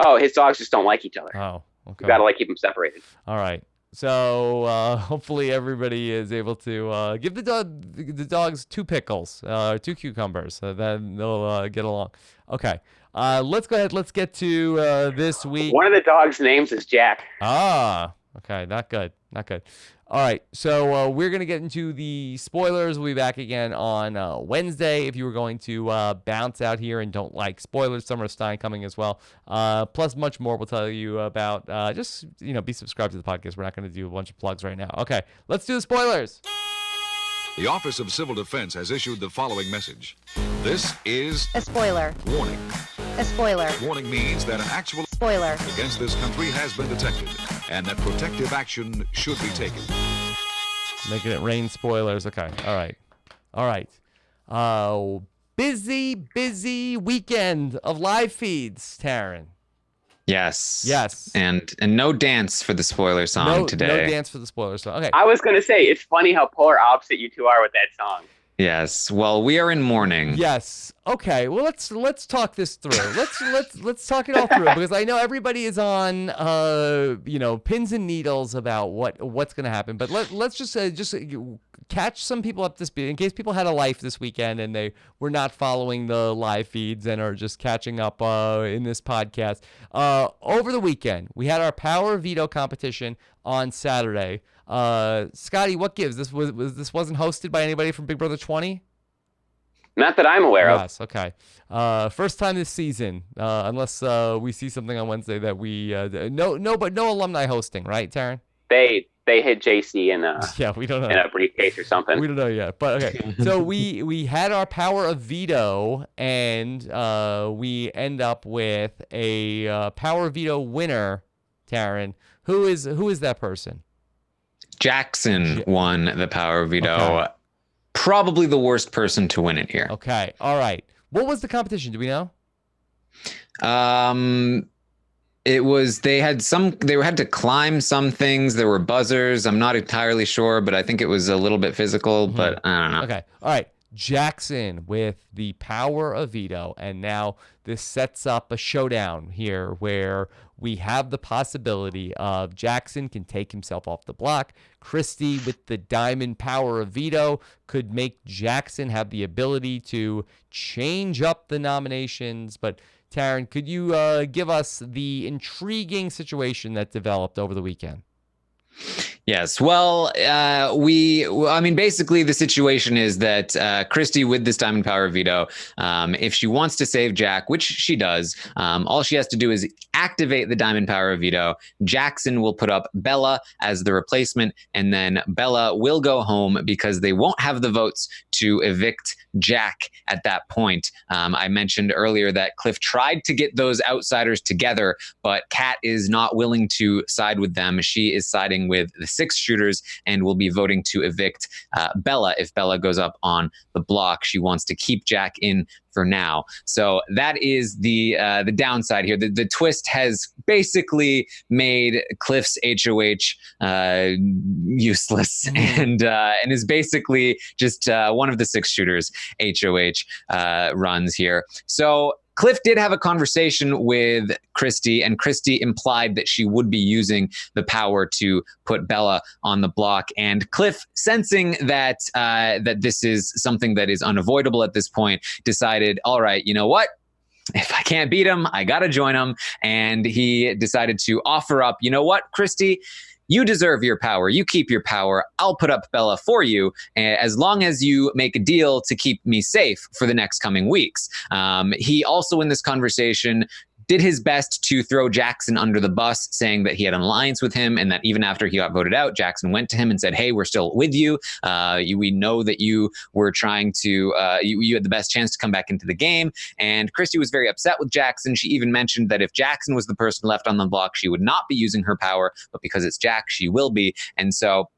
Oh, his dogs just don't like each other. Oh, okay. You gotta keep them separated. All right. So hopefully everybody is able to give the dogs 2 pickles, 2 cucumbers, so then they'll get along. Okay. Let's go ahead. Let's get to this week. One of the dogs' names is Jack. Ah. Okay. Not good. Not good. All right. So we're going to get into the spoilers. We'll be back again on Wednesday. If you were going to bounce out here and don't like spoilers, Summer Stein coming as well. Plus much more we'll tell you about. Just, be subscribed to the podcast. We're not going to do a bunch of plugs right now. Okay. Let's do the spoilers. The Office of Civil Defense has issued the following message. This is a spoiler. Warning. A spoiler. Warning means that an actual spoiler against this country has been detected and that protective action should be taken. Making it rain spoilers. Okay. All right. Busy weekend of live feeds, Taran. Yes. And no dance for the spoiler song today. No dance for the spoiler song. Okay. I was gonna say it's funny how polar opposite you two are with that song. Yes. Well, we are in mourning. Yes. Okay. Well, let's talk this through. Let's talk it all through because I know everybody is on pins and needles about what's going to happen. But let's just catch some people up to speed in case people had a life this weekend and they were not following the live feeds and are just catching up in this podcast. Over the weekend, we had our Power Veto competition on Saturday. Scottie, what gives? This wasn't hosted by anybody from Big Brother 20? Not that I'm aware of. Yes, okay. First time this season, unless we see something on Wednesday that we no alumni hosting, right, Taran? They hit JC in we don't know. in a briefcase or something. We don't know yet, but okay. So we had our Power of Veto, and we end up with a Power Veto winner, Taran. Who is that person? Jackson won the Power Veto. Okay. Probably the worst person to win it here. Okay. All right. What was the competition? Do we know? It was they had to climb some things. There were buzzers. I'm not entirely sure, but I think it was a little bit physical, but I don't know. Okay. All right. Jackson with the Power of Veto, and now this sets up a showdown here where we have the possibility of Jackson can take himself off the block. Christy with the Diamond Power of Veto could make Jackson have the ability to change up the nominations. But Taran, could you give us the intriguing situation that developed over the weekend? Yes. Well, basically the situation is that Christy with this Diamond Power Veto, if she wants to save Jack, which she does, all she has to do is activate the Diamond Power Veto. Jackson will put up Bella as the replacement, and then Bella will go home because they won't have the votes to evict Jack at that point. I mentioned earlier that Cliff tried to get those outsiders together, but Kat is not willing to side with them. She is siding with the 6 shooters and will be voting to evict Bella if Bella goes up on the block. She wants to keep Jack in for now. So that is the downside here. The twist has basically made Cliff's HOH useless and is basically just one of the 6 shooters HOH runs here. So Cliff did have a conversation with Christie, and Christie implied that she would be using the power to put Bella on the block. And Cliff, sensing that that this is something that is unavoidable at this point, decided, all right, you know what? If I can't beat him, I got to join him. And he decided to offer up, you know what, Christie? You deserve your power. You keep your power. I'll put up Bella for you as long as you make a deal to keep me safe for the next coming weeks. He also, in this conversation, did his best to throw Jackson under the bus, saying that he had an alliance with him and that even after he got voted out, Jackson went to him and said, hey, we're still with you. We know that you were trying to, you had the best chance to come back into the game. And Christie was very upset with Jackson. She even mentioned that if Jackson was the person left on the block, she would not be using her power, but because it's Jack, she will be. And so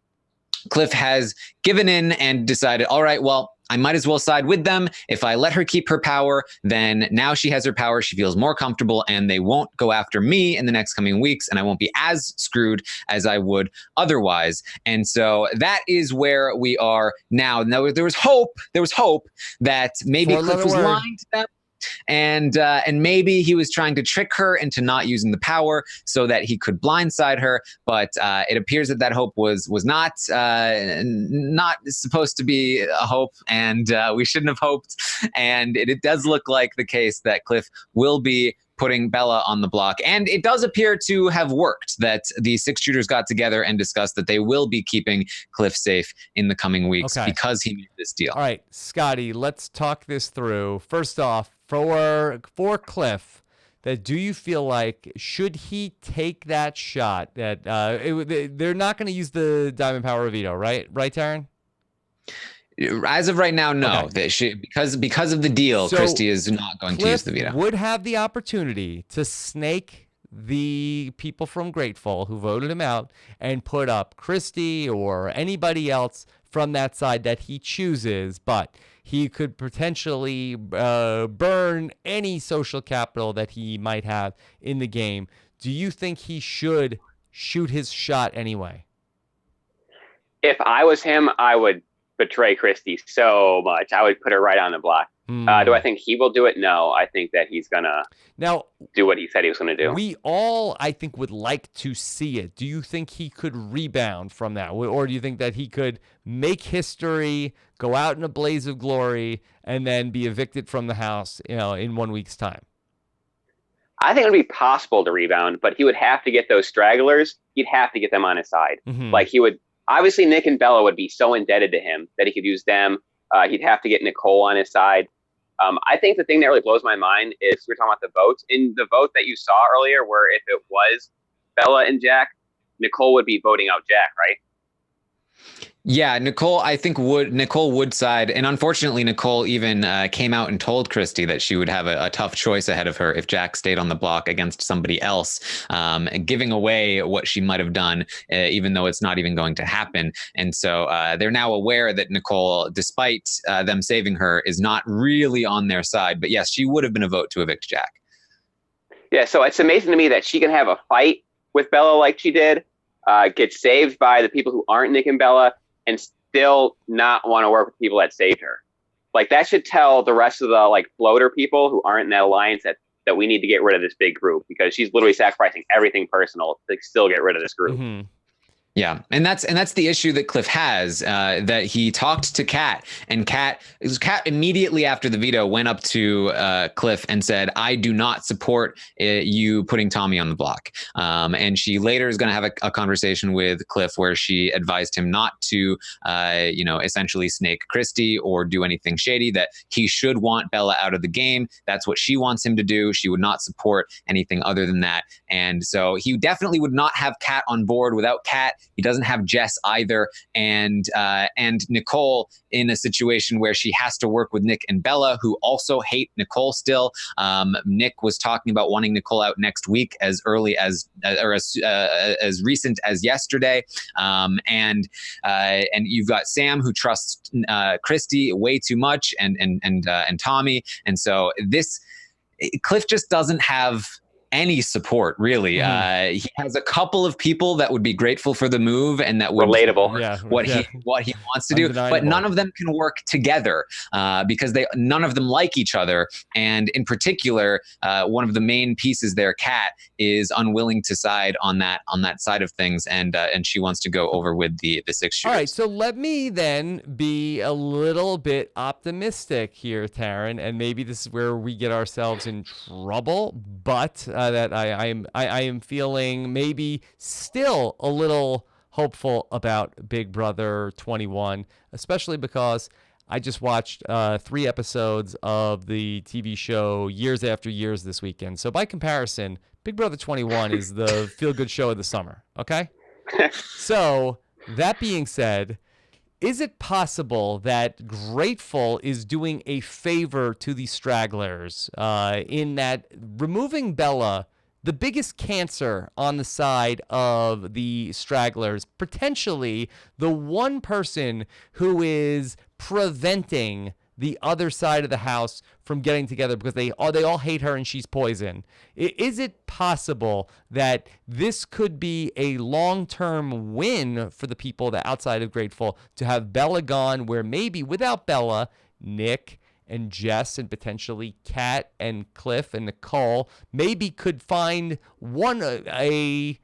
Cliff has given in and decided, all right, well, I might as well side with them. If I let her keep her power, then now she has her power. She feels more comfortable and they won't go after me in the next coming weeks. And I won't be as screwed as I would otherwise. And so that is where we are now. Now, there was hope that maybe Cliff was lying to them. And maybe he was trying to trick her into not using the power so that he could blindside her. But it appears that hope was not supposed to be a hope, and we shouldn't have hoped. And it does look like the case that Cliff will be putting Bella on the block. And it does appear to have worked, that the 6 shooters got together and discussed that they will be keeping Cliff safe in the coming weeks because he made this deal. All right, Scottie, let's talk this through. First off, for Cliff, that do you feel like, should he take that shot that they're not going to use the Diamond Power of Veto, right? Right, Taran? As of right now, no. Okay. Because of the deal, so Christie is not going to use the veto. Would have the opportunity to snake the people from Grateful who voted him out and put up Christie or anybody else from that side that he chooses, but he could potentially burn any social capital that he might have in the game. Do you think he should shoot his shot anyway? If I was him, I would betray Christie so much. I would put her right on the block. Do I think he will do it? No. I think that he's gonna do what he said he was gonna do. We all, I think, would like to see it. Do you think he could rebound from that, or do you think that he could make history, go out in a blaze of glory, and then be evicted from the house, in 1 week's time? I think it would be possible to rebound, but he would have to get those stragglers. He'd have to get them on his side. Like he would. Obviously, Nick and Bella would be so indebted to him that he could use them. He'd have to get Nicole on his side. I think the thing that really blows my mind is we're talking about the votes. In the vote that you saw earlier, where if it was Bella and Jack, Nicole would be voting out Jack, right? Yeah, Nicole, I think Nicole would side. And unfortunately, Nicole even came out and told Christie that she would have a tough choice ahead of her if Jack stayed on the block against somebody else, giving away what she might have done, even though it's not even going to happen. And so they're now aware that Nicole, despite them saving her, is not really on their side. But yes, she would have been a vote to evict Jack. Yeah, so it's amazing to me that she can have a fight with Bella like she did, get saved by the people who aren't Nick and Bella, and still not want to work with people that saved her. Like that should tell the rest of the floater people who aren't in that alliance that we need to get rid of this big group, because she's literally sacrificing everything personal to still get rid of this group. Yeah, and that's the issue that Cliff has, that he talked to Kat, and Kat immediately after the veto went up to Cliff and said, I do not support you putting Tommy on the block. And she later is going to have a conversation with Cliff where she advised him not to, essentially snake Christie or do anything shady, that he should want Bella out of the game. That's what she wants him to do. She would not support anything other than that. And so he definitely would not have Kat on board without Kat. He doesn't have Jess either, and Nicole in a situation where she has to work with Nick and Bella, who also hate Nicole still. Nick was talking about wanting Nicole out next week, as early as recent as yesterday, and you've got Sam, who trusts Christie way too much, and Tommy, and so Cliff just doesn't have any support, really. He has a couple of people that would be grateful for the move and that would Relatable. support what he wants to do, but none of them can work together because none of them like each other. And in particular, one of the main pieces there, Kat, is unwilling to side on that side of things, and she wants to go over with the six shooters. All right, so let me then be a little bit optimistic here, Taran, and maybe this is where we get ourselves in trouble, but that I am feeling maybe still a little hopeful about Big Brother 21, especially because I just watched 3 episodes of the TV show Years After Years this weekend. So by comparison, Big Brother 21 is the feel-good show of the summer, okay? So that being said, is it possible that Grateful is doing a favor to the stragglers in that removing Bella, the biggest cancer on the side of the stragglers, potentially the one person who is preventing the other side of the house from getting together because they all hate her and she's poison? Is it possible that this could be a long-term win for the people that outside of Grateful to have Bella gone, where maybe without Bella, Nick and Jess and potentially Kat and Cliff and Nicole maybe could find a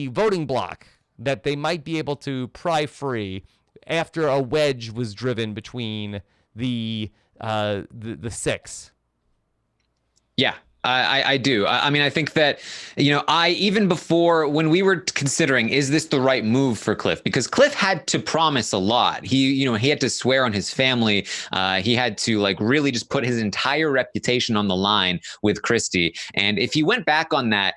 voting block that they might be able to pry free after a wedge was driven between the six? Yeah. I do. I mean, I think that, even before, when we were considering, is this the right move for Cliff? Because Cliff had to promise a lot. He had to swear on his family. He had to really just put his entire reputation on the line with Christy. And if he went back on that,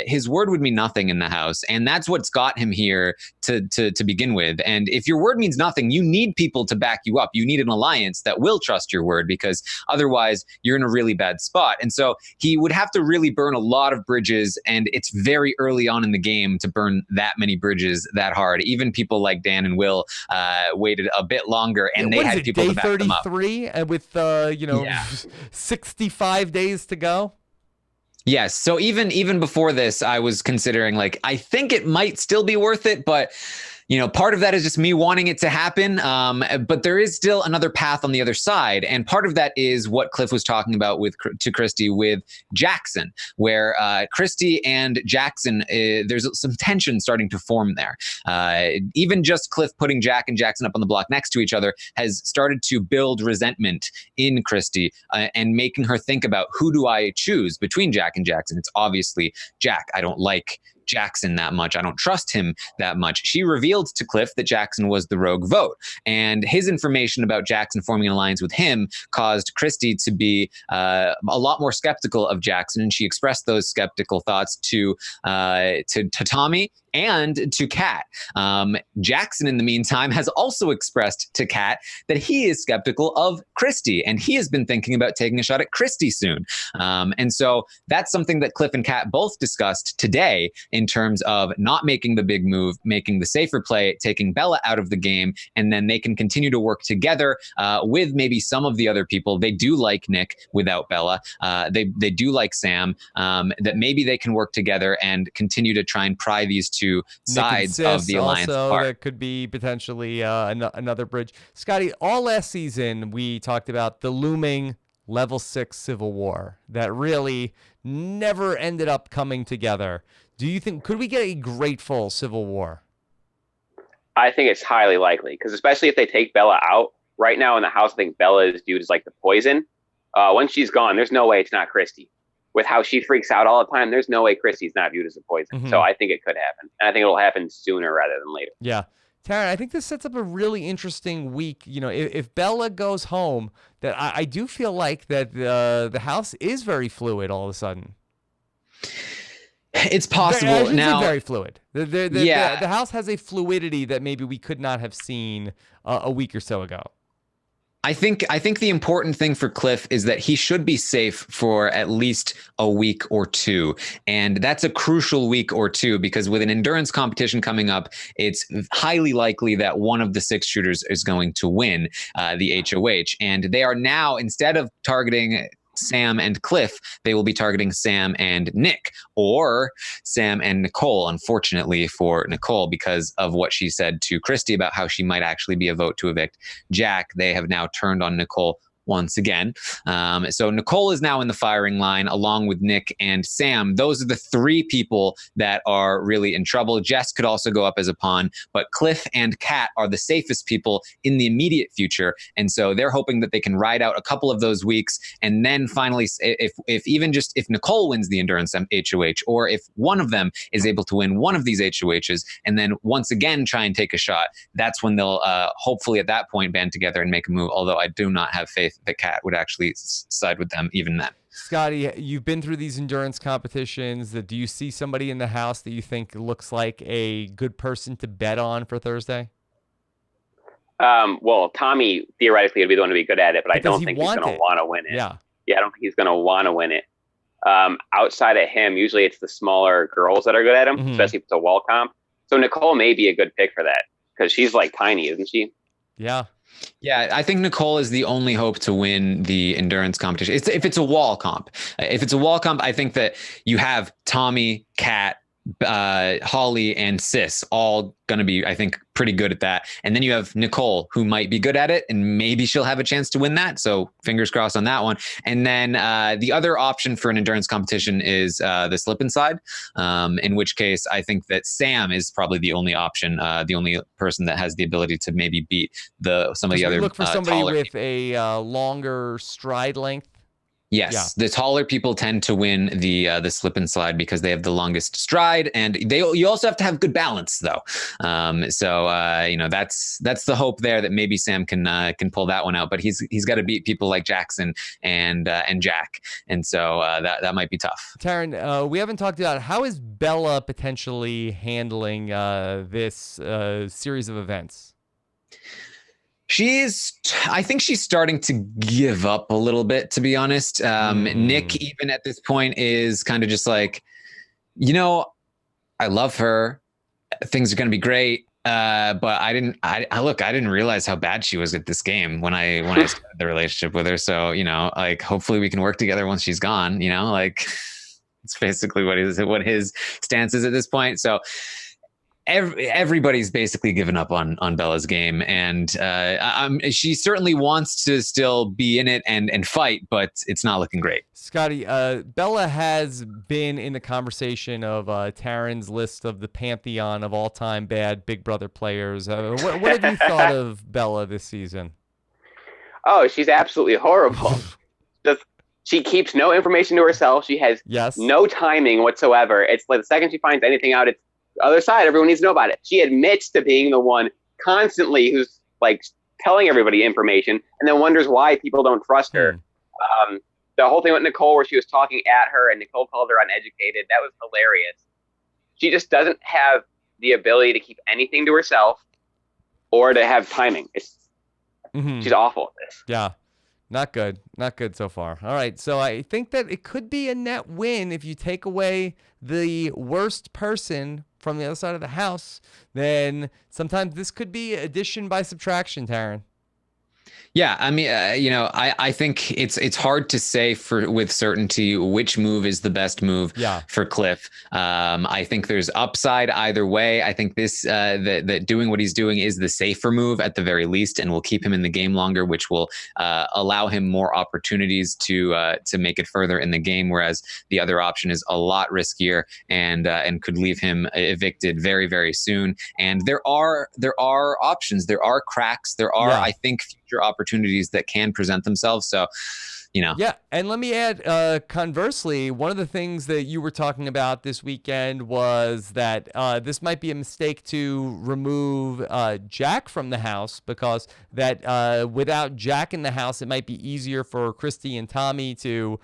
his word would mean nothing in the house. And that's what's got him here to begin with. And if your word means nothing, you need people to back you up. You need an alliance that will trust your word, because otherwise you're in a really bad spot. And so he would have to really burn a lot of bridges, and it's very early on in the game to burn that many bridges that hard. Even people like Dan and Will waited a bit longer, and they had people to back them up. Day 33 and with 65 days to go. Yes. So even before this, I was considering I think it might still be worth it, but part of that is just me wanting it to happen. But there is still another path on the other side. And part of that is what Cliff was talking about to Christy with Jackson, where Christy and Jackson, there's some tension starting to form there. Even just Cliff putting Jack and Jackson up on the block next to each other has started to build resentment in Christy and making her think about, who do I choose between Jack and Jackson? It's obviously Jack. I don't like Jackson that much. I don't trust him that much. She revealed to Cliff that Jackson was the rogue vote, and his information about Jackson forming an alliance with him caused Christy to be a lot more skeptical of Jackson, and she expressed those skeptical thoughts to Tommy and to Kat. Jackson, in the meantime, has also expressed to Kat that he is skeptical of Christy, and he has been thinking about taking a shot at Christy soon. And so that's something that Cliff and Kat both discussed today in terms of not making the big move, making the safer play, taking Bella out of the game, and then they can continue to work together with maybe some of the other people. They do like Nick without Bella. They do like Sam, that maybe they can work together and continue to try and pry these two sides of the alliance apart. That could be potentially another bridge. Scottie, all last season we talked about the looming level 6 civil war that really never ended up coming together. Do you think, could we get a Grateful civil war? I think it's highly likely, because especially if they take Bella out right now in the house, I think Bella is viewed as like the poison. Once she's gone, there's no way it's not Christy. With how she freaks out all the time, there's no way Christy's not viewed as a poison. So I think it could happen. And I think it'll happen sooner rather than later. Yeah. Taran, I think this sets up a really interesting week. If Bella goes home, that I do feel like that the house is very fluid all of a sudden. It's possible. Now, very fluid. The house has a fluidity that maybe we could not have seen a week or so ago. I think the important thing for Cliff is that he should be safe for at least a week or two. And that's a crucial week or two, because with an endurance competition coming up, it's highly likely that one of the 6 shooters is going to win the HOH. And they are now, instead of targeting Sam and Cliff, they will be targeting Sam and Nick, or Sam and Nicole, unfortunately for Nicole, because of what she said to Christy about how she might actually be a vote to evict Jack. They have now turned on Nicole once again. So Nicole is now in the firing line along with Nick and Sam. Those are the three people that are really in trouble. Jess could also go up as a pawn, but Cliff and Kat are the safest people in the immediate future. And so they're hoping that they can ride out a couple of those weeks. And then finally, if Nicole wins the endurance HOH, or if one of them is able to win one of these HOHs and then once again try and take a shot, that's when they'll hopefully at that point band together and make a move. Although I do not have faith that Kat would actually side with them even then. Scottie, you've been through these endurance competitions. Do you see somebody in the house that you think looks like a good person to bet on for Thursday? Well, Tommy theoretically would be the one to be good at it, but I don't think he's going to want to win it. Yeah, I don't think he's going to want to win it. Outside of him, usually it's the smaller girls that are good at him, especially if it's a wall comp. So Nicole may be a good pick for that because she's like tiny, isn't she? Yeah. Yeah, I think Nicole is the only hope to win the endurance competition. If it's a wall comp. If it's a wall comp, I think that you have Tommy, Kat, Holly, and Sis all going to be, I think, pretty good at that. And then you have Nicole, who might be good at it, and maybe she'll have a chance to win that. So fingers crossed on that one. And then the other option for an endurance competition is the slip and slide, in which case I think that Sam is probably the only option, the only person that has the ability to maybe beat some of the other. Look for somebody taller with a longer stride length. Yes, yeah. The taller people tend to win the slip and slide because they have the longest stride, and you also have to have good balance though. So that's the hope there, that maybe Sam can pull that one out, but he's got to beat people like Jackson and Jack, and so that might be tough. Taran, we haven't talked about how is Bella potentially handling this series of events. I think she's starting to give up a little bit, to be honest. Nick, even at this point, is kind of just like, I love her. Things are going to be great. But I didn't realize how bad she was at this game when I started the relationship with her. So, hopefully we can work together once she's gone, it's basically what his stance is at this point. So, everybody's basically given up on Bella's game, and she certainly wants to still be in it and fight, but it's not looking great. Scottie, Bella has been in the conversation of Taran's list of the pantheon of all-time bad Big Brother players. What have you thought of Bella this season? Oh, she's absolutely horrible. She keeps no information to herself. She has no timing whatsoever. It's like the second she finds anything out, it's other side, everyone needs to know about it. She admits to being the one constantly who's like telling everybody information, and then wonders why people don't trust her. The whole thing with Nicole, where she was talking at her and Nicole called her uneducated, that was hilarious. She just doesn't have the ability to keep anything to herself or to have timing. She's awful at this. Yeah. Not good so far. All right, so I think that it could be a net win if you take away the worst person from the other side of the house. Then sometimes this could be addition by subtraction, Taran. Yeah, I mean, I think it's hard to say with certainty which move is the best move for Cliff. I think there's upside either way. I think this that doing what he's doing is the safer move at the very least, and will keep him in the game longer, which will allow him more opportunities to make it further in the game. Whereas the other option is a lot riskier and could leave him evicted very, very soon. And there are options, there are cracks, there are I think future opportunities that can present themselves. So, Yeah, and let me add, conversely, one of the things that you were talking about this weekend was that this might be a mistake to remove Jack from the house, because that without Jack in the house, it might be easier for Christy and Tommy to,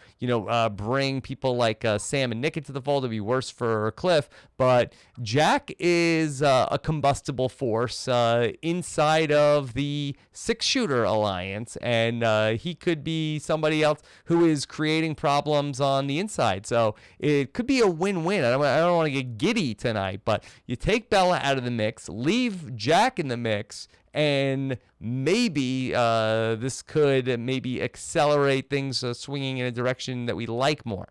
bring people like Sam and Nick into the fold. It'd be worse for Cliff. But Jack is a combustible force inside of the 6-shooter alliance, and he could be somebody somebody else who is creating problems on the inside. So it could be a win-win. I don't want to get giddy tonight, but you take Bella out of the mix, leave Jack in the mix, and maybe this could maybe accelerate things swinging in a direction that we like more.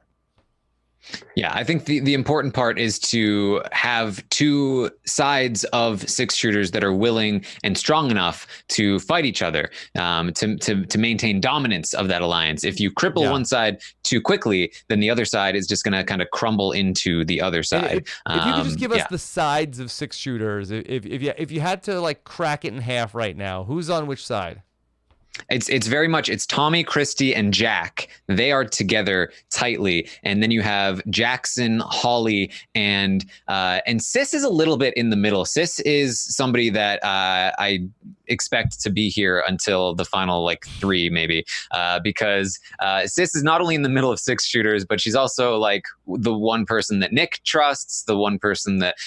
Yeah, I think the important part is to have two sides of six shooters that are willing and strong enough to fight each other, to maintain dominance of that alliance. If you cripple one side too quickly, then the other side is just going to kind of crumble into the other side. If you could just give us the sides of six shooters, if you had to like crack it in half right now, who's on which side? It's very much, it's Tommy, Christy, and Jack. They are together tightly, and then you have Jackson, Holly, and Sis is a little bit in the middle. Sis is somebody that I expect to be here until the final like 3 maybe, because Sis is not only in the middle of six shooters, but she's also like the one person that Nick trusts, the one person that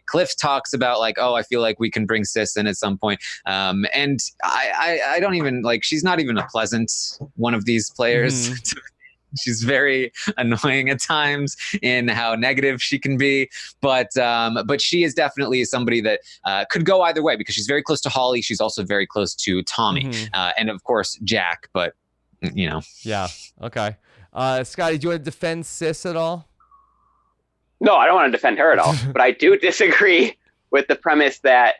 Cliff talks about, like, oh, I feel like we can bring Sis in at some point, and I don't even like, she's not even a pleasant one of these players. She's very annoying at times in how negative she can be, but she is definitely somebody that could go either way, because she's very close to Holly. She's also very close to Tommy, and of course Jack. But you know, yeah, okay. Scottie, do you want to defend Sis at all? No, I don't want to defend her at all. But I do disagree with the premise that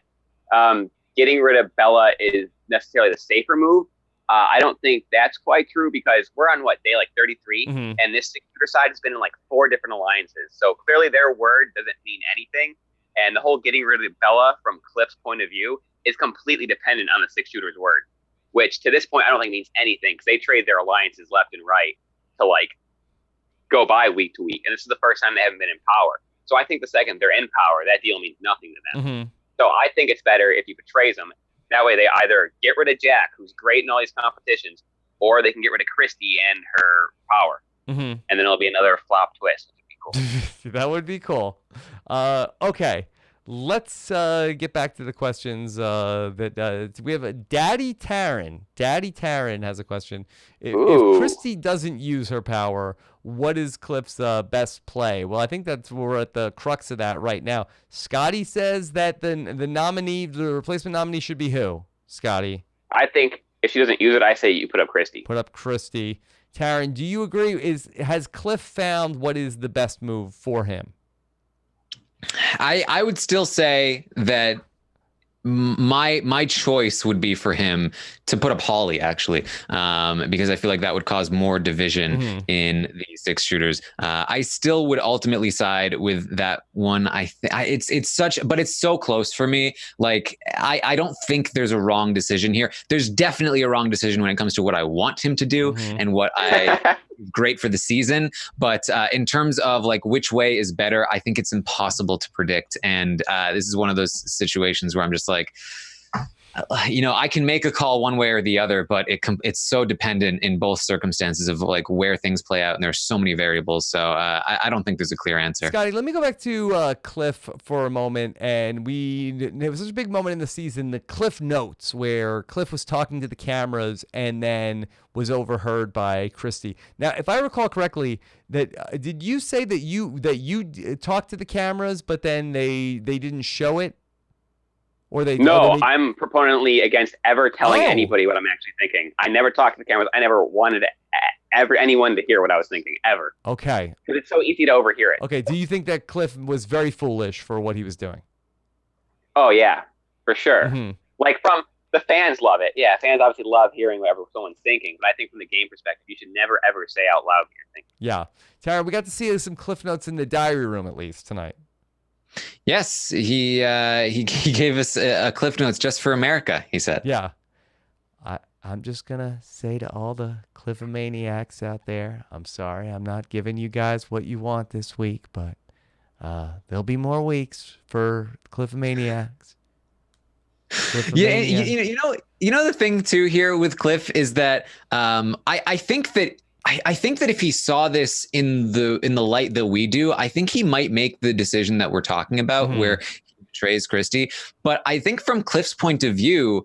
getting rid of Bella is necessarily the safer move. I don't think that's quite true, because we're on day like 33, and this shooter side has been in like 4 different alliances. So clearly their word doesn't mean anything. And the whole getting rid of Bella from Cliff's point of view is completely dependent on the six shooter's word, which to this point I don't think means anything, because they trade their alliances left and right to like go by week to week. And this is the first time they haven't been in power. So I think the second they're in power, that deal means nothing to them. So I think it's better if you betrays them. That way they either get rid of Jack, who's great in all these competitions, or they can get rid of Christy and her power. And then it'll be another flop twist. That would be cool. Okay, let's get back to the questions that we have. Daddy Taran. Daddy Taran has a question. If Christy doesn't use her power, what is Cliff's best play? Well, I think we're at the crux of that right now. Scottie says that the replacement nominee should be who? Scottie? I think if she doesn't use it, I say you put up Christy. Put up Christy. Taran, do you agree? Has Cliff found what is the best move for him? I would still say that my choice would be for him to put up Holly, actually, because I feel like that would cause more division in the six shooters. I still would ultimately side with that one. It's so close for me. Like, I don't think there's a wrong decision here. There's definitely a wrong decision when it comes to what I want him to do and what great for the season. But in terms of like which way is better, I think it's impossible to predict. And this is one of those situations where I'm just like, I can make a call one way or the other, but it's so dependent in both circumstances of like where things play out, and there's so many variables. So I don't think there's a clear answer. Scottie, let me go back to Cliff for a moment. And it was such a big moment in the season, the Cliff Notes, where Cliff was talking to the cameras and then was overheard by Christy. Now, if I recall correctly, did you say that you talked to the cameras, but then they didn't show it? I'm proponently against ever telling anybody what I'm actually thinking. I never talked to the cameras. I never wanted anyone to hear what I was thinking, ever. Okay. Because it's so easy to overhear it. Okay. Do you think that Cliff was very foolish for what he was doing? Oh, yeah, for sure. Like, from the fans love it. Yeah, fans obviously love hearing whatever someone's thinking. But I think from the game perspective, you should never, ever say out loud what you're thinking. Yeah. Tara, we got to see some Cliff Notes in the diary room, at least, tonight. Yes, he gave us a Cliff Notes just for America, he said. Yeah. I'm just going to say to all the Cliffomaniacs out there, I'm sorry I'm not giving you guys what you want this week, but there'll be more weeks for Cliffomaniacs. Yeah, you know the thing too here with Cliff is that I think that if he saw this in the light that we do, I think he might make the decision that we're talking about, where he betrays Christie. But I think from Cliff's point of view,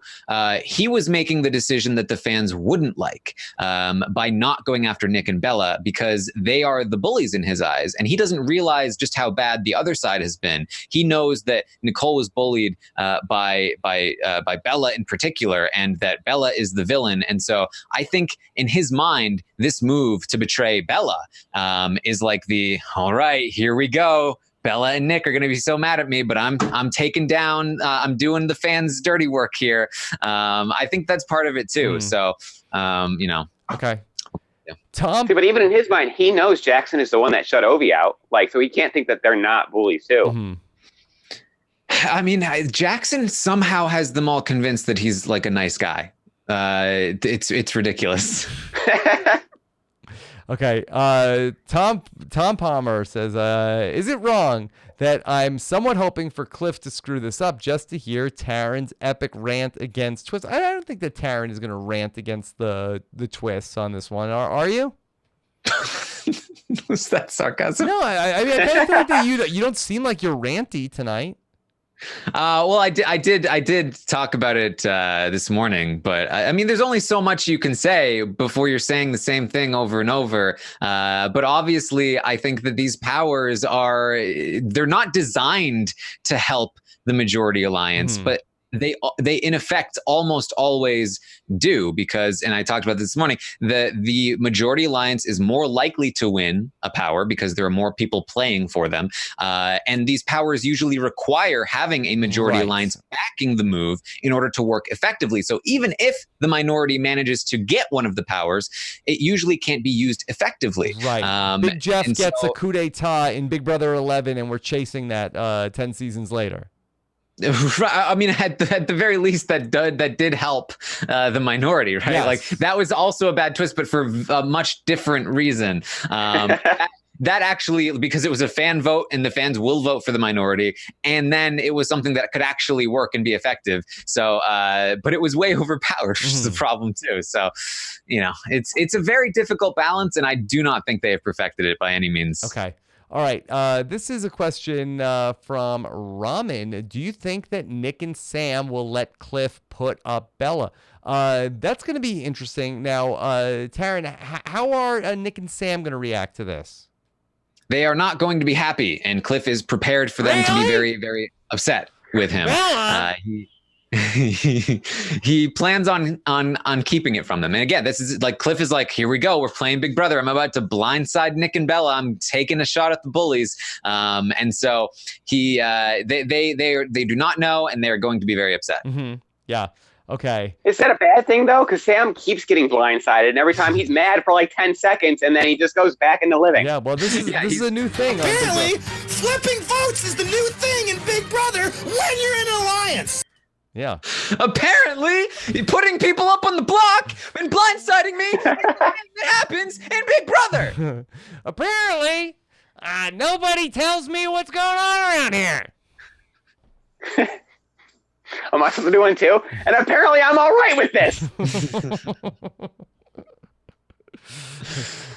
he was making the decision that the fans wouldn't like by not going after Nick and Bella, because they are the bullies in his eyes. And he doesn't realize just how bad the other side has been. He knows that Nicole was bullied by Bella in particular, and that Bella is the villain. And so I think in his mind, this move to betray Bella is like all right, here we go. Bella and Nick are going to be so mad at me, but I'm taking down, I'm doing the fans' dirty work here. I think that's part of it too. So, Okay. Yeah. Tom? See, but even in his mind, he knows Jackson is the one that shut Ovi out. Like, so he can't think that they're not bullies too. Mm-hmm. I mean, Jackson somehow has them all convinced that he's like a nice guy. It's ridiculous. Okay. Tom Palmer says, is it wrong that I'm somewhat hoping for Cliff to screw this up just to hear Taran's epic rant against twists? I don't think that Taran is going to rant against the twists on this one. Are you? Was that sarcasm? No, I mean, I kind of feel like that you don't seem like you're ranty tonight. Well, I did talk about it this morning, but I mean, there's only so much you can say before you're saying the same thing over and over. But obviously, I think that these powers they're not designed to help the majority alliance, but they in effect almost always do, because, and I talked about this morning, the majority alliance is more likely to win a power because there are more people playing for them. And these powers usually require having a majority alliance backing the move in order to work effectively. So even if the minority manages to get one of the powers, it usually can't be used effectively. Right. Big Jeff gets a coup d'etat in Big Brother 11, and we're chasing that 10 seasons later. I mean, at the very least, that did help the minority, right? Yes. Like, that was also a bad twist, but for a much different reason. That actually, because it was a fan vote and the fans will vote for the minority, and then it was something that could actually work and be effective. So, but it was way overpowered, which is the problem too. So, it's a very difficult balance, and I do not think they have perfected it by any means. Okay. All right. This is a question from Ramen. Do you think that Nick and Sam will let Cliff put up Bella? That's going to be interesting. Now, Taran, how are Nick and Sam going to react to this? They are not going to be happy, and Cliff is prepared for them to be very, very upset with him. He plans on keeping it from them. And again, this is like, Cliff is like, here we go, we're playing Big Brother. I'm about to blindside Nick and Bella. I'm taking a shot at the bullies. And so they do not know, and they're going to be very upset. Mm-hmm. Yeah. Okay. Is that a bad thing though? Because Sam keeps getting blindsided, and every time he's mad for like 10 seconds, and then he just goes back into living. Yeah. Well, this is a new thing. Apparently, flipping votes is the new thing in Big Brother when you're in an alliance. Yeah. Apparently, putting people up on the block and blindsiding me it happens in Big Brother. Apparently, nobody tells me what's going on around here. Am I supposed to do one too? And apparently, I'm all right with this.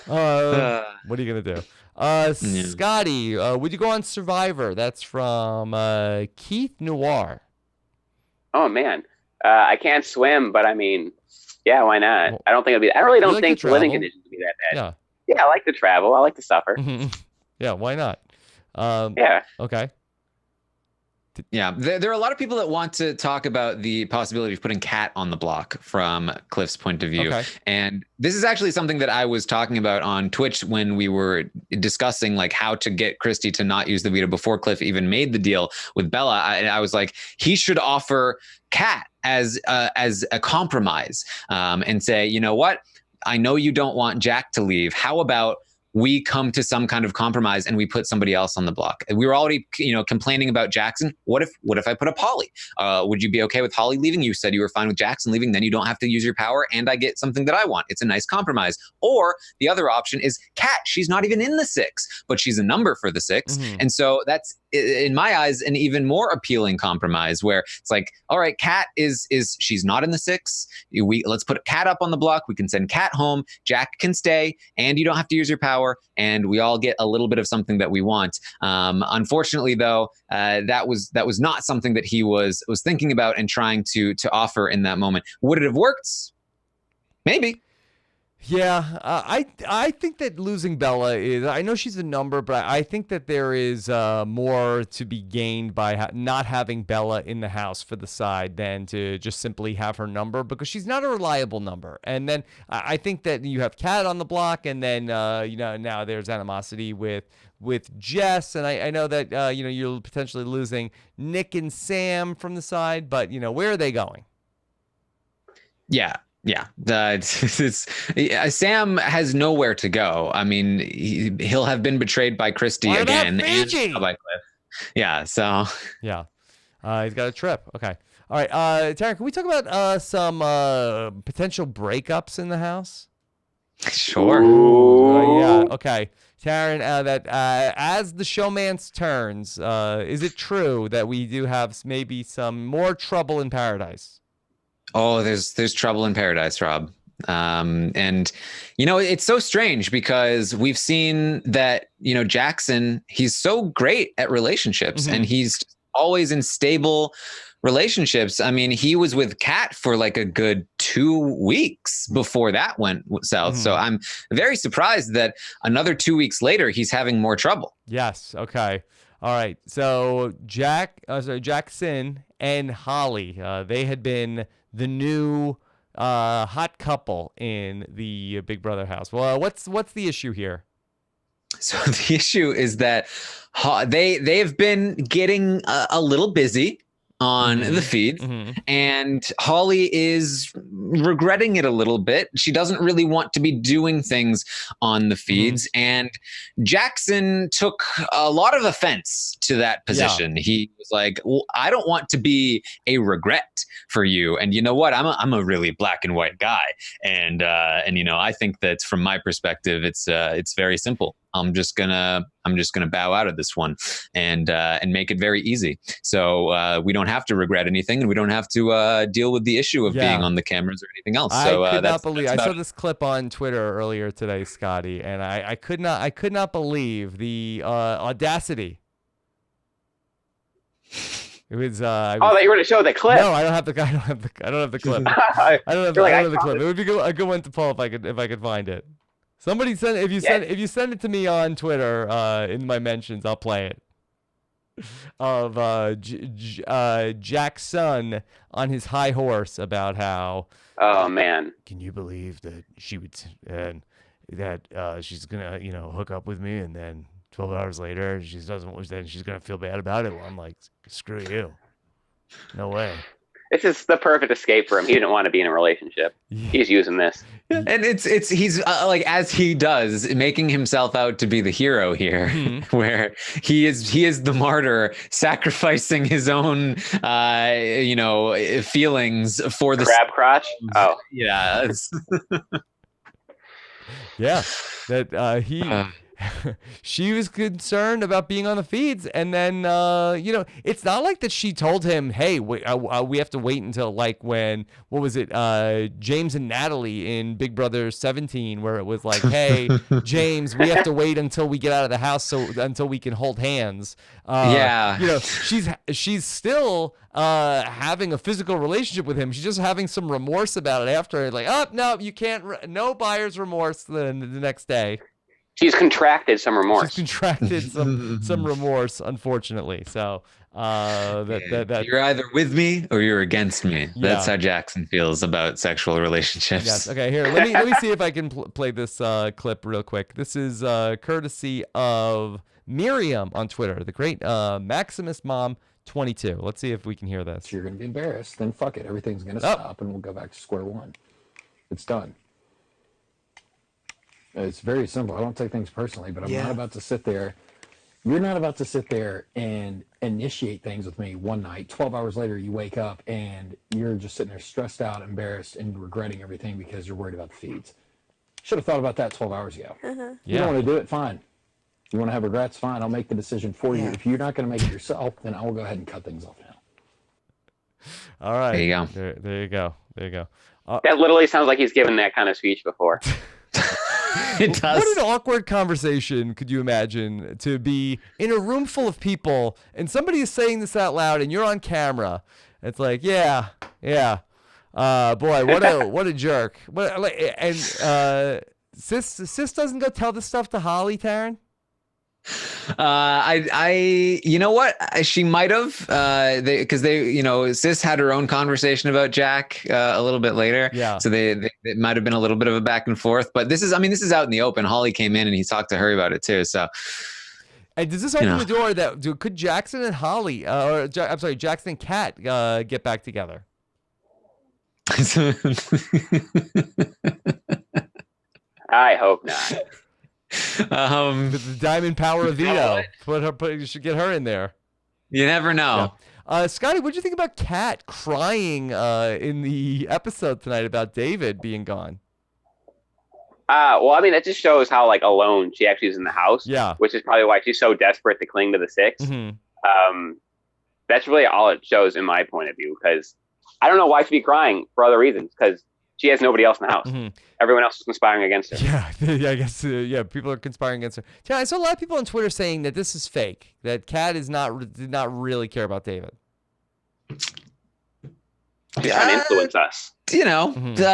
What are you gonna do? Scottie, would you go on Survivor? That's from Keith Noir. Oh man, I can't swim, but I mean, yeah, why not? Well, I don't think it'll be. I really don't like think to living travel. conditions will be that bad. Yeah. Yeah, I like to travel. I like to suffer. Yeah, why not? Yeah. Okay. Yeah, there are a lot of people that want to talk about the possibility of putting Kat on the block from Cliff's point of view. Okay. And this is actually something that I was talking about on Twitch when we were discussing like how to get Christie to not use the veto before Cliff even made the deal with Bella. I was like, he should offer Kat as a compromise and say, you know what? I know you don't want Jack to leave. How about we come to some kind of compromise and we put somebody else on the block? We were already, complaining about Jackson. What if I put up Holly? Would you be okay with Holly leaving? You said you were fine with Jackson leaving. Then you don't have to use your power, and I get something that I want. It's a nice compromise. Or the other option is Kat. She's not even in the 6, but she's a number for the 6, and so that's in my eyes, an even more appealing compromise where it's like, all right, Kat is she's not in the 6. Let's put Kat up on the block. We can send Kat home. Jack can stay, and you don't have to use your power, and we all get a little bit of something that we want. Unfortunately, though, that was not something that he was thinking about and trying to offer in that moment. Would it have worked? Maybe. Yeah, I think that losing Bella is, I know she's a number, but I think that there is more to be gained by not having Bella in the house for the side than to just simply have her number, because she's not a reliable number. And then I think that you have Kat on the block, and then now there's animosity with Jess, and I know that you're potentially losing Nick and Sam from the side, but where are they going? Yeah. Sam has nowhere to go. I mean, he'll have been betrayed by Christy again. And by Cliff. Yeah, so. Yeah. He's got a trip. Okay. All right. Taran, can we talk about some potential breakups in the house? Sure. Yeah. Okay. Taran, as the showmance turns, is it true that we do have maybe some more trouble in paradise? Oh, there's trouble in paradise, Rob. And it's so strange because we've seen that, Jackson, he's so great at relationships, and he's always in stable relationships. I mean, he was with Kat for like a good 2 weeks before that went south. So I'm very surprised that another 2 weeks later, he's having more trouble. Yes. Okay. All right. So Jackson and Holly, they had been the new hot couple in the Big Brother house. Well, what's the issue here? So the issue is that they have been getting a little busy on the feeds, and Holly is regretting it a little bit. She doesn't really want to be doing things on the feeds, and Jackson took a lot of offense to that position. He was like, well, I don't want to be a regret for you, and you know what, I'm a really black and white guy, and I think that from my perspective, it's very simple. I'm just gonna bow out of this one and make it very easy. So we don't have to regret anything, and we don't have to deal with the issue of being on the cameras or anything else. So I could not believe. I saw this clip on Twitter earlier today, Scottie, and I could not believe the audacity. It was. That you were going to show the clip. No, I don't have the clip. I don't have the clip. It would be a good one to pull if I could find it. Somebody send if you send it to me on Twitter in my mentions, I'll play it. Of Jack's son on his high horse about how. Oh man! Can you believe that she would and that she's gonna hook up with me, and then 12 hours later she doesn't. Then she's gonna feel bad about it. Well, I'm like, screw you. No way. This is the perfect escape for him. He didn't want to be in a relationship. He's using this. And he's like, as he does, making himself out to be the hero here, where he is the martyr, sacrificing his own feelings for the crab crotch. Oh yeah. Yeah, that he she was concerned about being on the feeds, and then it's not like that she told him, hey, we have to wait until like when, what was it, James and Natalie in Big Brother 17, where it was like, hey, James, we have to wait until we get out of the house until we can hold hands. She's still having a physical relationship with him. She's just having some remorse about it after, like, oh no, you can't, no buyer's remorse the next day. She's contracted some remorse. She's contracted some remorse, unfortunately. So that you're either with me or you're against me. That's how Jackson feels about sexual relationships. Yes. Okay. Here, let me see if I can play this clip real quick. This is courtesy of Miriam on Twitter, the great Maximus Mom 22. Let's see if we can hear this. If you're going to be embarrassed, then fuck it. Everything's going to stop, and we'll go back to square one. It's done. It's very simple. I don't take things personally, but I'm not about to sit there. You're not about to sit there and initiate things with me one night. 12 hours later, you wake up and you're just sitting there stressed out, embarrassed, and regretting everything because you're worried about the feeds. Should have thought about that 12 hours ago. You don't want to do it? Fine. You want to have regrets? Fine, I'll make the decision for you. Yeah. If you're not going to make it yourself, then I will go ahead and cut things off now. All right. There you go. There you go. There you go. That literally sounds like he's given that kind of speech before. It does. What an awkward conversation could you imagine to be in a room full of people and somebody is saying this out loud and you're on camera. It's like, yeah. Boy, what a jerk. Sis doesn't go tell this stuff to Holly, Taran? You know what? She might have, because Sis had her own conversation about Jack a little bit later. Yeah. So it might have been a little bit of a back and forth, but this is out in the open. Holly came in and he talked to her about it too. So. And does this open the door could Jackson and Holly, Jackson and Kat get back together? I hope not. The diamond power of Veto. You should get her in there. You never know. Yeah. Scottie, what did you think about Kat crying in the episode tonight about David being gone? Well, I mean, that just shows how alone she actually is in the house. Yeah. Which is probably why she's so desperate to cling to the 6. Mm-hmm. That's really all it shows in my point of view, because I don't know why she'd be crying for other reasons, because she has nobody else in the house. Mm-hmm. Everyone else is conspiring against her. Yeah, I guess. People are conspiring against her. Yeah, I saw a lot of people on Twitter saying that this is fake. That Kat did not really care about David. She's trying to influence us. Mm-hmm.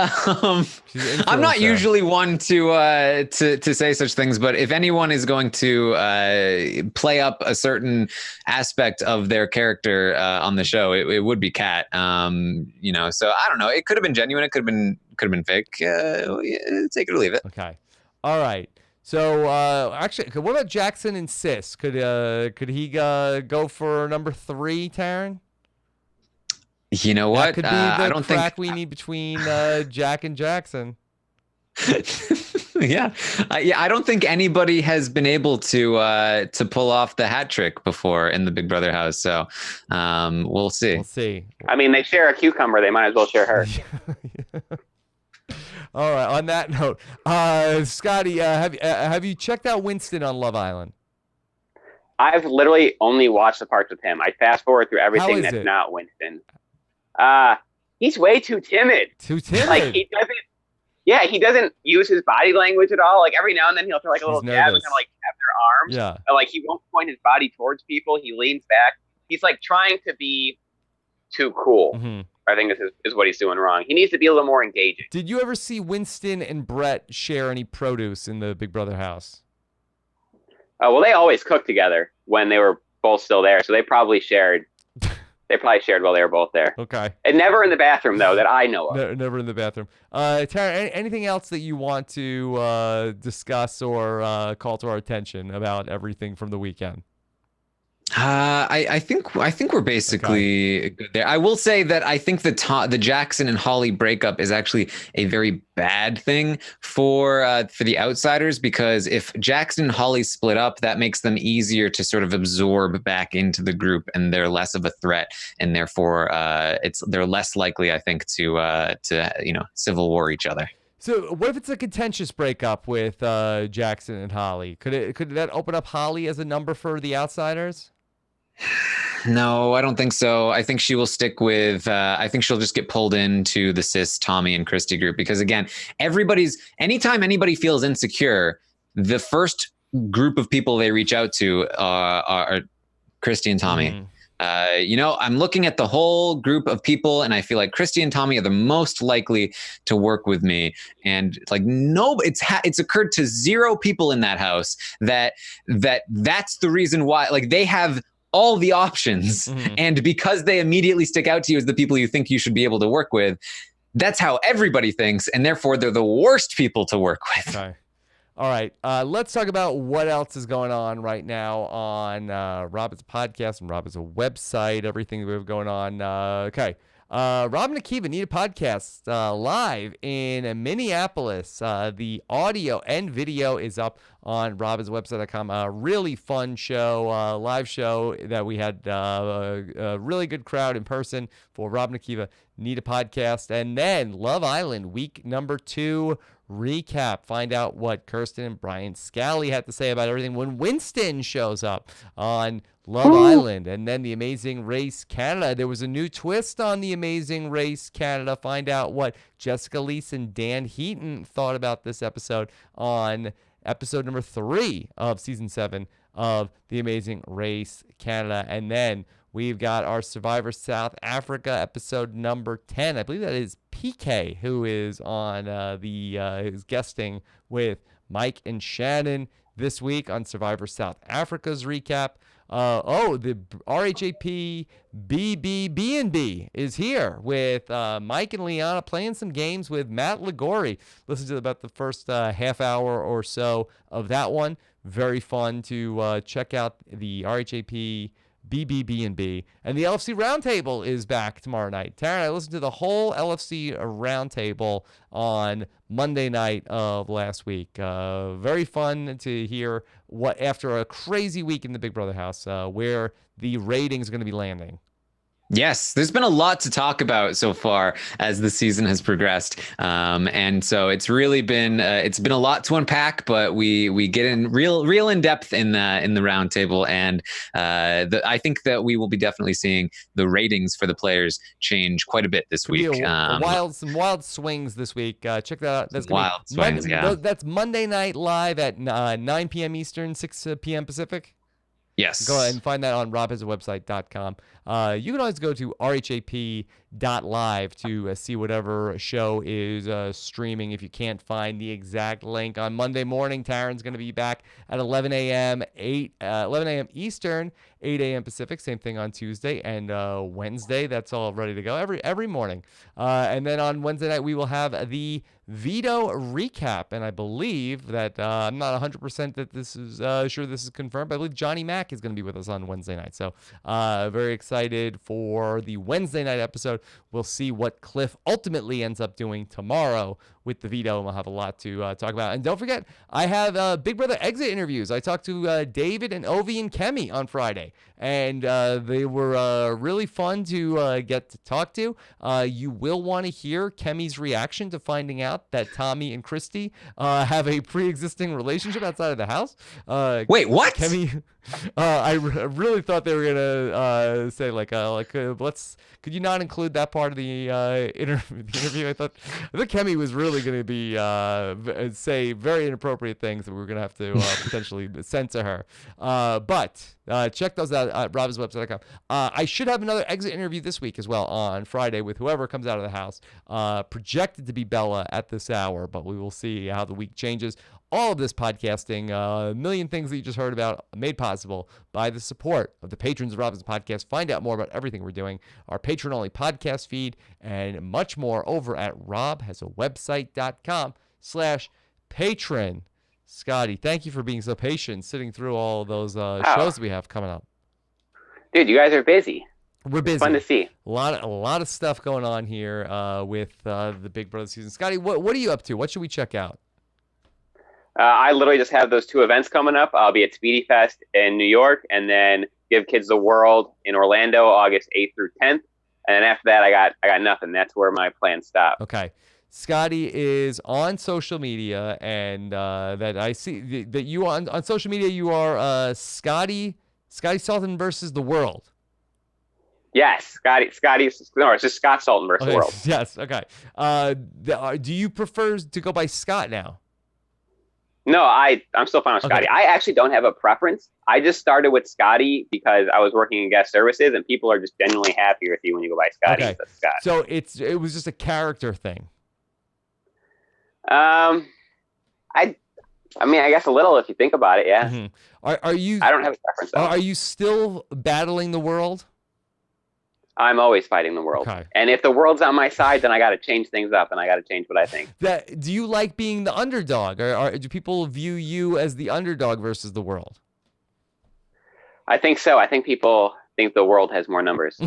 I'm not usually one to say such things, but if anyone is going to play up a certain aspect of their character on the show, it would be Kat. So I don't know. It could have been genuine. It could have been fake. Take it or leave it. Okay. All right. So actually, what about Jackson and Sis? Could he go for number 3, Taran? You know what? That could be I the don't crack think we need between Jack and Jackson. Yeah, I don't think anybody has been able to pull off the hat trick before in the Big Brother house. So we'll see. We'll see. I mean, they share a cucumber. They might as well share her. All right. On that note, Scottie, have you checked out Winston on Love Island? I've literally only watched the parts with him. I fast forward through everything that's not Winston. He's way too timid. Too timid. He doesn't use his body language at all. Every now and then he'll throw a little jab and kind of tap their arms. Yeah. He won't point his body towards people. He leans back. He's trying to be too cool. Mm-hmm. I think this is what he's doing wrong. He needs to be a little more engaging. Did you ever see Winston and Brett share any produce in the Big Brother house? Well, they always cooked together when they were both still there, so they probably shared. They probably shared while they were both there. Okay. And never in the bathroom, though, that I know of. Never in the bathroom. Taran, anything else that you want to discuss or call to our attention about everything from the weekend? I think we're basically good there. I will say that I think the Jackson and Holly breakup is actually a very bad thing for the outsiders, because if Jackson and Holly split up, that makes them easier to sort of absorb back into the group, and they're less of a threat, and therefore they're less likely, I think, to civil war each other. So what if it's a contentious breakup with Jackson and Holly? Could that open up Holly as a number for the outsiders? No, I don't think so. I think she will stick with, I think she'll just get pulled into the Sis, Tommy, and Christy group, because again, anytime anybody feels insecure, the first group of people they reach out to are Christy and Tommy. I'm looking at the whole group of people, and I feel like Christy and Tommy are the most likely to work with me. And it's occurred to 0 people in that house that's the reason why. They have all the options, and because they immediately stick out to you as the people you think you should be able to work with, that's how everybody thinks, and therefore they're the worst people to work with. Okay. All right, let's talk about what else is going on right now on Robin's podcast and Robin's website, everything that we have going on. Okay. Rob and Akiva need a podcast live in Minneapolis. The audio and video is up on robinswebsite.com. A really fun show, live show that we had a really good crowd in person for Rob and Akiva need a podcast. And then Love Island, week number 2 recap. Find out what Kirsten and Brian Scally had to say about everything when Winston shows up on Love Island. And then The Amazing Race Canada. There was a new twist on The Amazing Race Canada. Find out what Jessica Leese and Dan Heaton thought about this episode on episode number 3 of season 7 of The Amazing Race Canada. And then we've got our Survivor South Africa episode number 10. I believe that is PK, who is on who's guesting with Mike and Shannon this week on Survivor South Africa's recap. The RHAP BBB&B is here with Mike and Liana playing some games with Matt Ligori. Listen to about the first half hour or so of that one. Very fun to check out the RHAP BBB&B. And the LFC Roundtable is back tomorrow night. Taran, I listened to the whole LFC Roundtable on Monday night of last week. Very fun to hear what, after a crazy week in the Big Brother house, where the ratings are going to be landing. Yes, there's been a lot to talk about so far as the season has progressed, and so it's really been a lot to unpack. But we get in real in depth in the roundtable, and I think that we will be definitely seeing the ratings for the players change quite a bit this week. Some wild swings this week. Check that out. That's wild swings. Yeah, that's Monday night live at 9 p.m. Eastern, 6 p.m. Pacific. Yes. Go ahead and find that on robhasawebsite.com. You can always go to rhap.live to see whatever show is streaming. If you can't find the exact link on Monday morning, Taran's going to be back at 11 a.m. Eastern, 8 a.m. Pacific. Same thing on Tuesday and Wednesday. That's all ready to go every morning. And then on Wednesday night, we will have the Veto recap. And I believe that I'm not 100% that this is sure this is confirmed, but I believe Johnny Mack is going to be with us on Wednesday night. So very excited for the Wednesday night episode. We'll see what Cliff ultimately ends up doing tomorrow with the Veto, and we'll have a lot to talk about. And don't forget, I have Big Brother exit interviews. I talked to David and Ovi and Kemi on Friday, and they were really fun to get to talk to. You will want to hear Kemi's reaction to finding out that Tommy and Christy have a pre-existing relationship outside of the house. Wait, what? Kemi, I really thought they were gonna say could you not include that part of the interview? I thought Kemi was really going to be say very inappropriate things that we were going to have to potentially censor her. But check those out at robhasawebsite.com. I should have another exit interview this week as well on Friday with whoever comes out of the house. Projected to be Bella at this hour, but we will see how the week changes. All of this podcasting, a million things that you just heard about, made possible by the support of the patrons of Robin's Podcast. Find out more about everything we're doing, our patron-only podcast feed, and much more over at robhasawebsite.com/patron. Scottie, thank you for being so patient, sitting through all of those shows we have coming up. Dude, you guys are busy. We're busy. Fun to see. A lot of stuff going on here with the Big Brother season. Scottie, what are you up to? What should we check out? I literally just have those 2 events coming up. I'll be at Speedy Fest in New York, and then Give Kids the World in Orlando, August 8th through 10th. And then after that, I got nothing. That's where my plans stop. Okay. Scottie is on social media, and that I see that you on social media, you are Scottie Salton versus the world. Yes, Scottie. No, it's just Scott Salton versus the world. Yes. Okay. Do you prefer to go by Scott now? No, I'm still fine with Scottie. I actually don't have a preference. I just started with Scottie because I was working in guest services, and people are just genuinely happy with you when you go by Scottie. Okay. Scott. So it was just a character thing. I mean, I guess a little if you think about it. Yeah. Mm-hmm. Are you? I don't have a preference. Though. Are you still battling the world? I'm always fighting the world. Okay. And if the world's on my side, then I got to change things up and I got to change what I think. Do you like being the underdog, or do people view you as the underdog versus the world? I think so. I think people think the world has more numbers.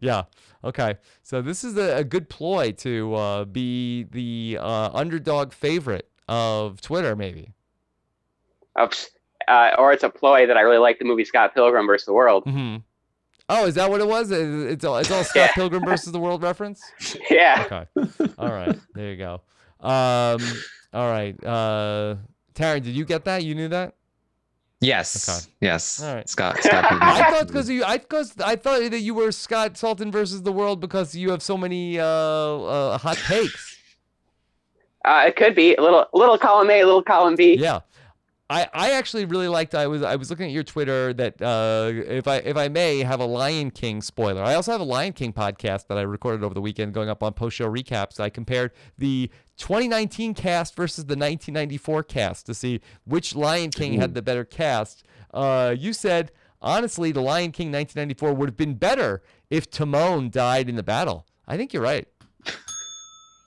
Yeah. Okay. So this is a good ploy to be the underdog favorite of Twitter, maybe. Or it's a ploy that I really like the movie Scott Pilgrim versus the World. Mm-hmm. Oh, is that what it was? It's all Scott Pilgrim versus the World reference? Yeah. Okay. All right. There you go. All right. Taran, did you get that? You knew that? Yes. Okay. Yes. All right. Scott Pilgrim. I thought I thought that you were Scott Salton versus the world because you have so many hot takes. It could be a little column A, a little column B. Yeah. I actually really liked. I was looking at your Twitter that if I may have a Lion King spoiler. I also have a Lion King podcast that I recorded over the weekend, going up on post show recaps. I compared the 2019 cast versus the 1994 cast to see which Lion King had the better cast. You said honestly, the Lion King 1994 would have been better if Timon died in the battle. I think you're right.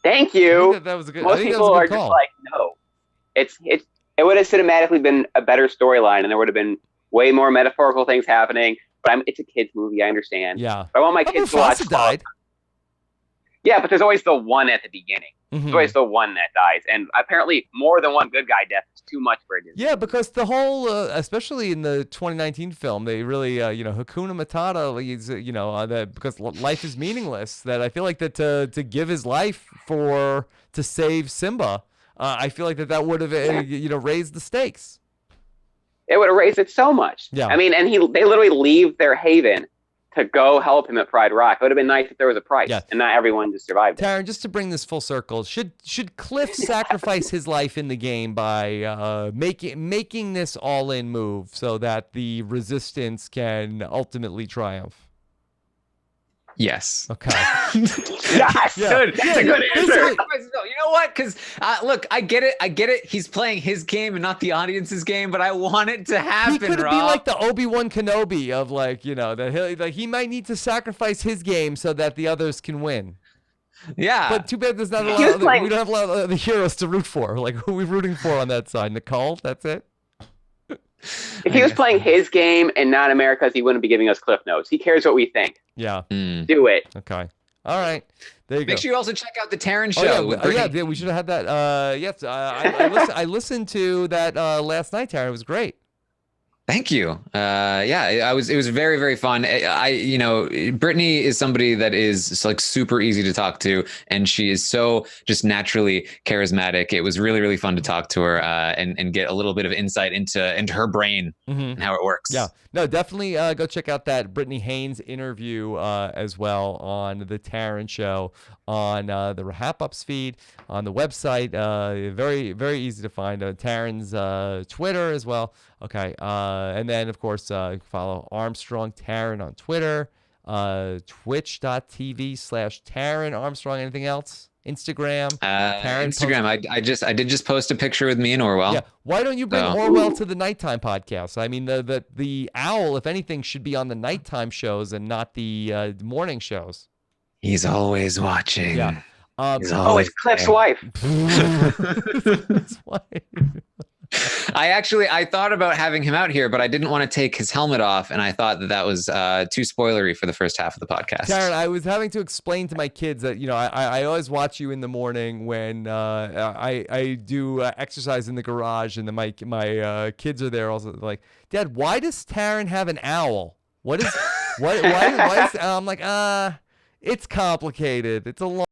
Thank you. I think that was a good. Most people are just like, no. It would have cinematically been a better storyline, and there would have been way more metaphorical things happening. But it's a kids' movie, I understand. Yeah. But I want my kids to watch. Died. Yeah, but there's always the one at the beginning. Mm-hmm. There's always the one that dies, and apparently more than one good guy death is too much for a Disney. Yeah, because the whole, especially in the 2019 film, they really, Hakuna Matata, that because life is meaningless. That I feel like that to give his life to save Simba. I feel like that would have, raised the stakes. It would have raised it so much. Yeah. I mean, and they literally leave their haven to go help him at Pride Rock. It would have been nice if there was a price, and not everyone just survived it. Taran, just to bring this full circle, should Cliff sacrifice his life in the game by making this all-in move so that the Resistance can ultimately triumph? Yes. Okay. Yes, good. That's a good answer. You know what? Because look, I get it. He's playing his game and not the audience's game, but I want it to happen. He could be like the Obi-Wan Kenobi of that he might need to sacrifice his game so that the others can win. Yeah. But too bad there's not a lot. We don't have a lot of the heroes to root for. Like, who are we rooting for on that side? Nicole? That's it. If he was playing his game and not America's, he wouldn't be giving us cliff notes. He cares what we think. Yeah. Do it. Okay. All right. There you go. Make sure you also check out the Taran show. Yeah, we should have had that. Yes, I listened to that last night, Taran. It was great. Thank you. It was very, very fun. Brittany is somebody that is like super easy to talk to, and she is so just naturally charismatic. It was really, really fun to talk to her and get a little bit of insight into her brain and how it works. Yeah, no, definitely go check out that Brittany Haynes interview as well on the Taran show on the RHAP Ups feed on the website. Very, very easy to find. Taran's Twitter as well. Okay, and then, of course, follow Armstrong Taran on Twitter, twitch.tv/Taran Armstrong. Anything else? Instagram? Instagram. I did just post a picture with me and Orwell. Yeah. Why don't you bring Orwell to the nighttime podcast? I mean, the owl, if anything, should be on the nighttime shows and not the morning shows. He's always watching. Yeah. It's Cliff's wife. His wife. I thought about having him out here, but I didn't want to take his helmet off, and I thought that was too spoilery for the first half of the podcast. Taran, I was having to explain to my kids that I always watch you in the morning when I do exercise in the garage, and then my kids are there also like, Dad, why does Taran have an owl? Why is I'm like, it's complicated. It's a long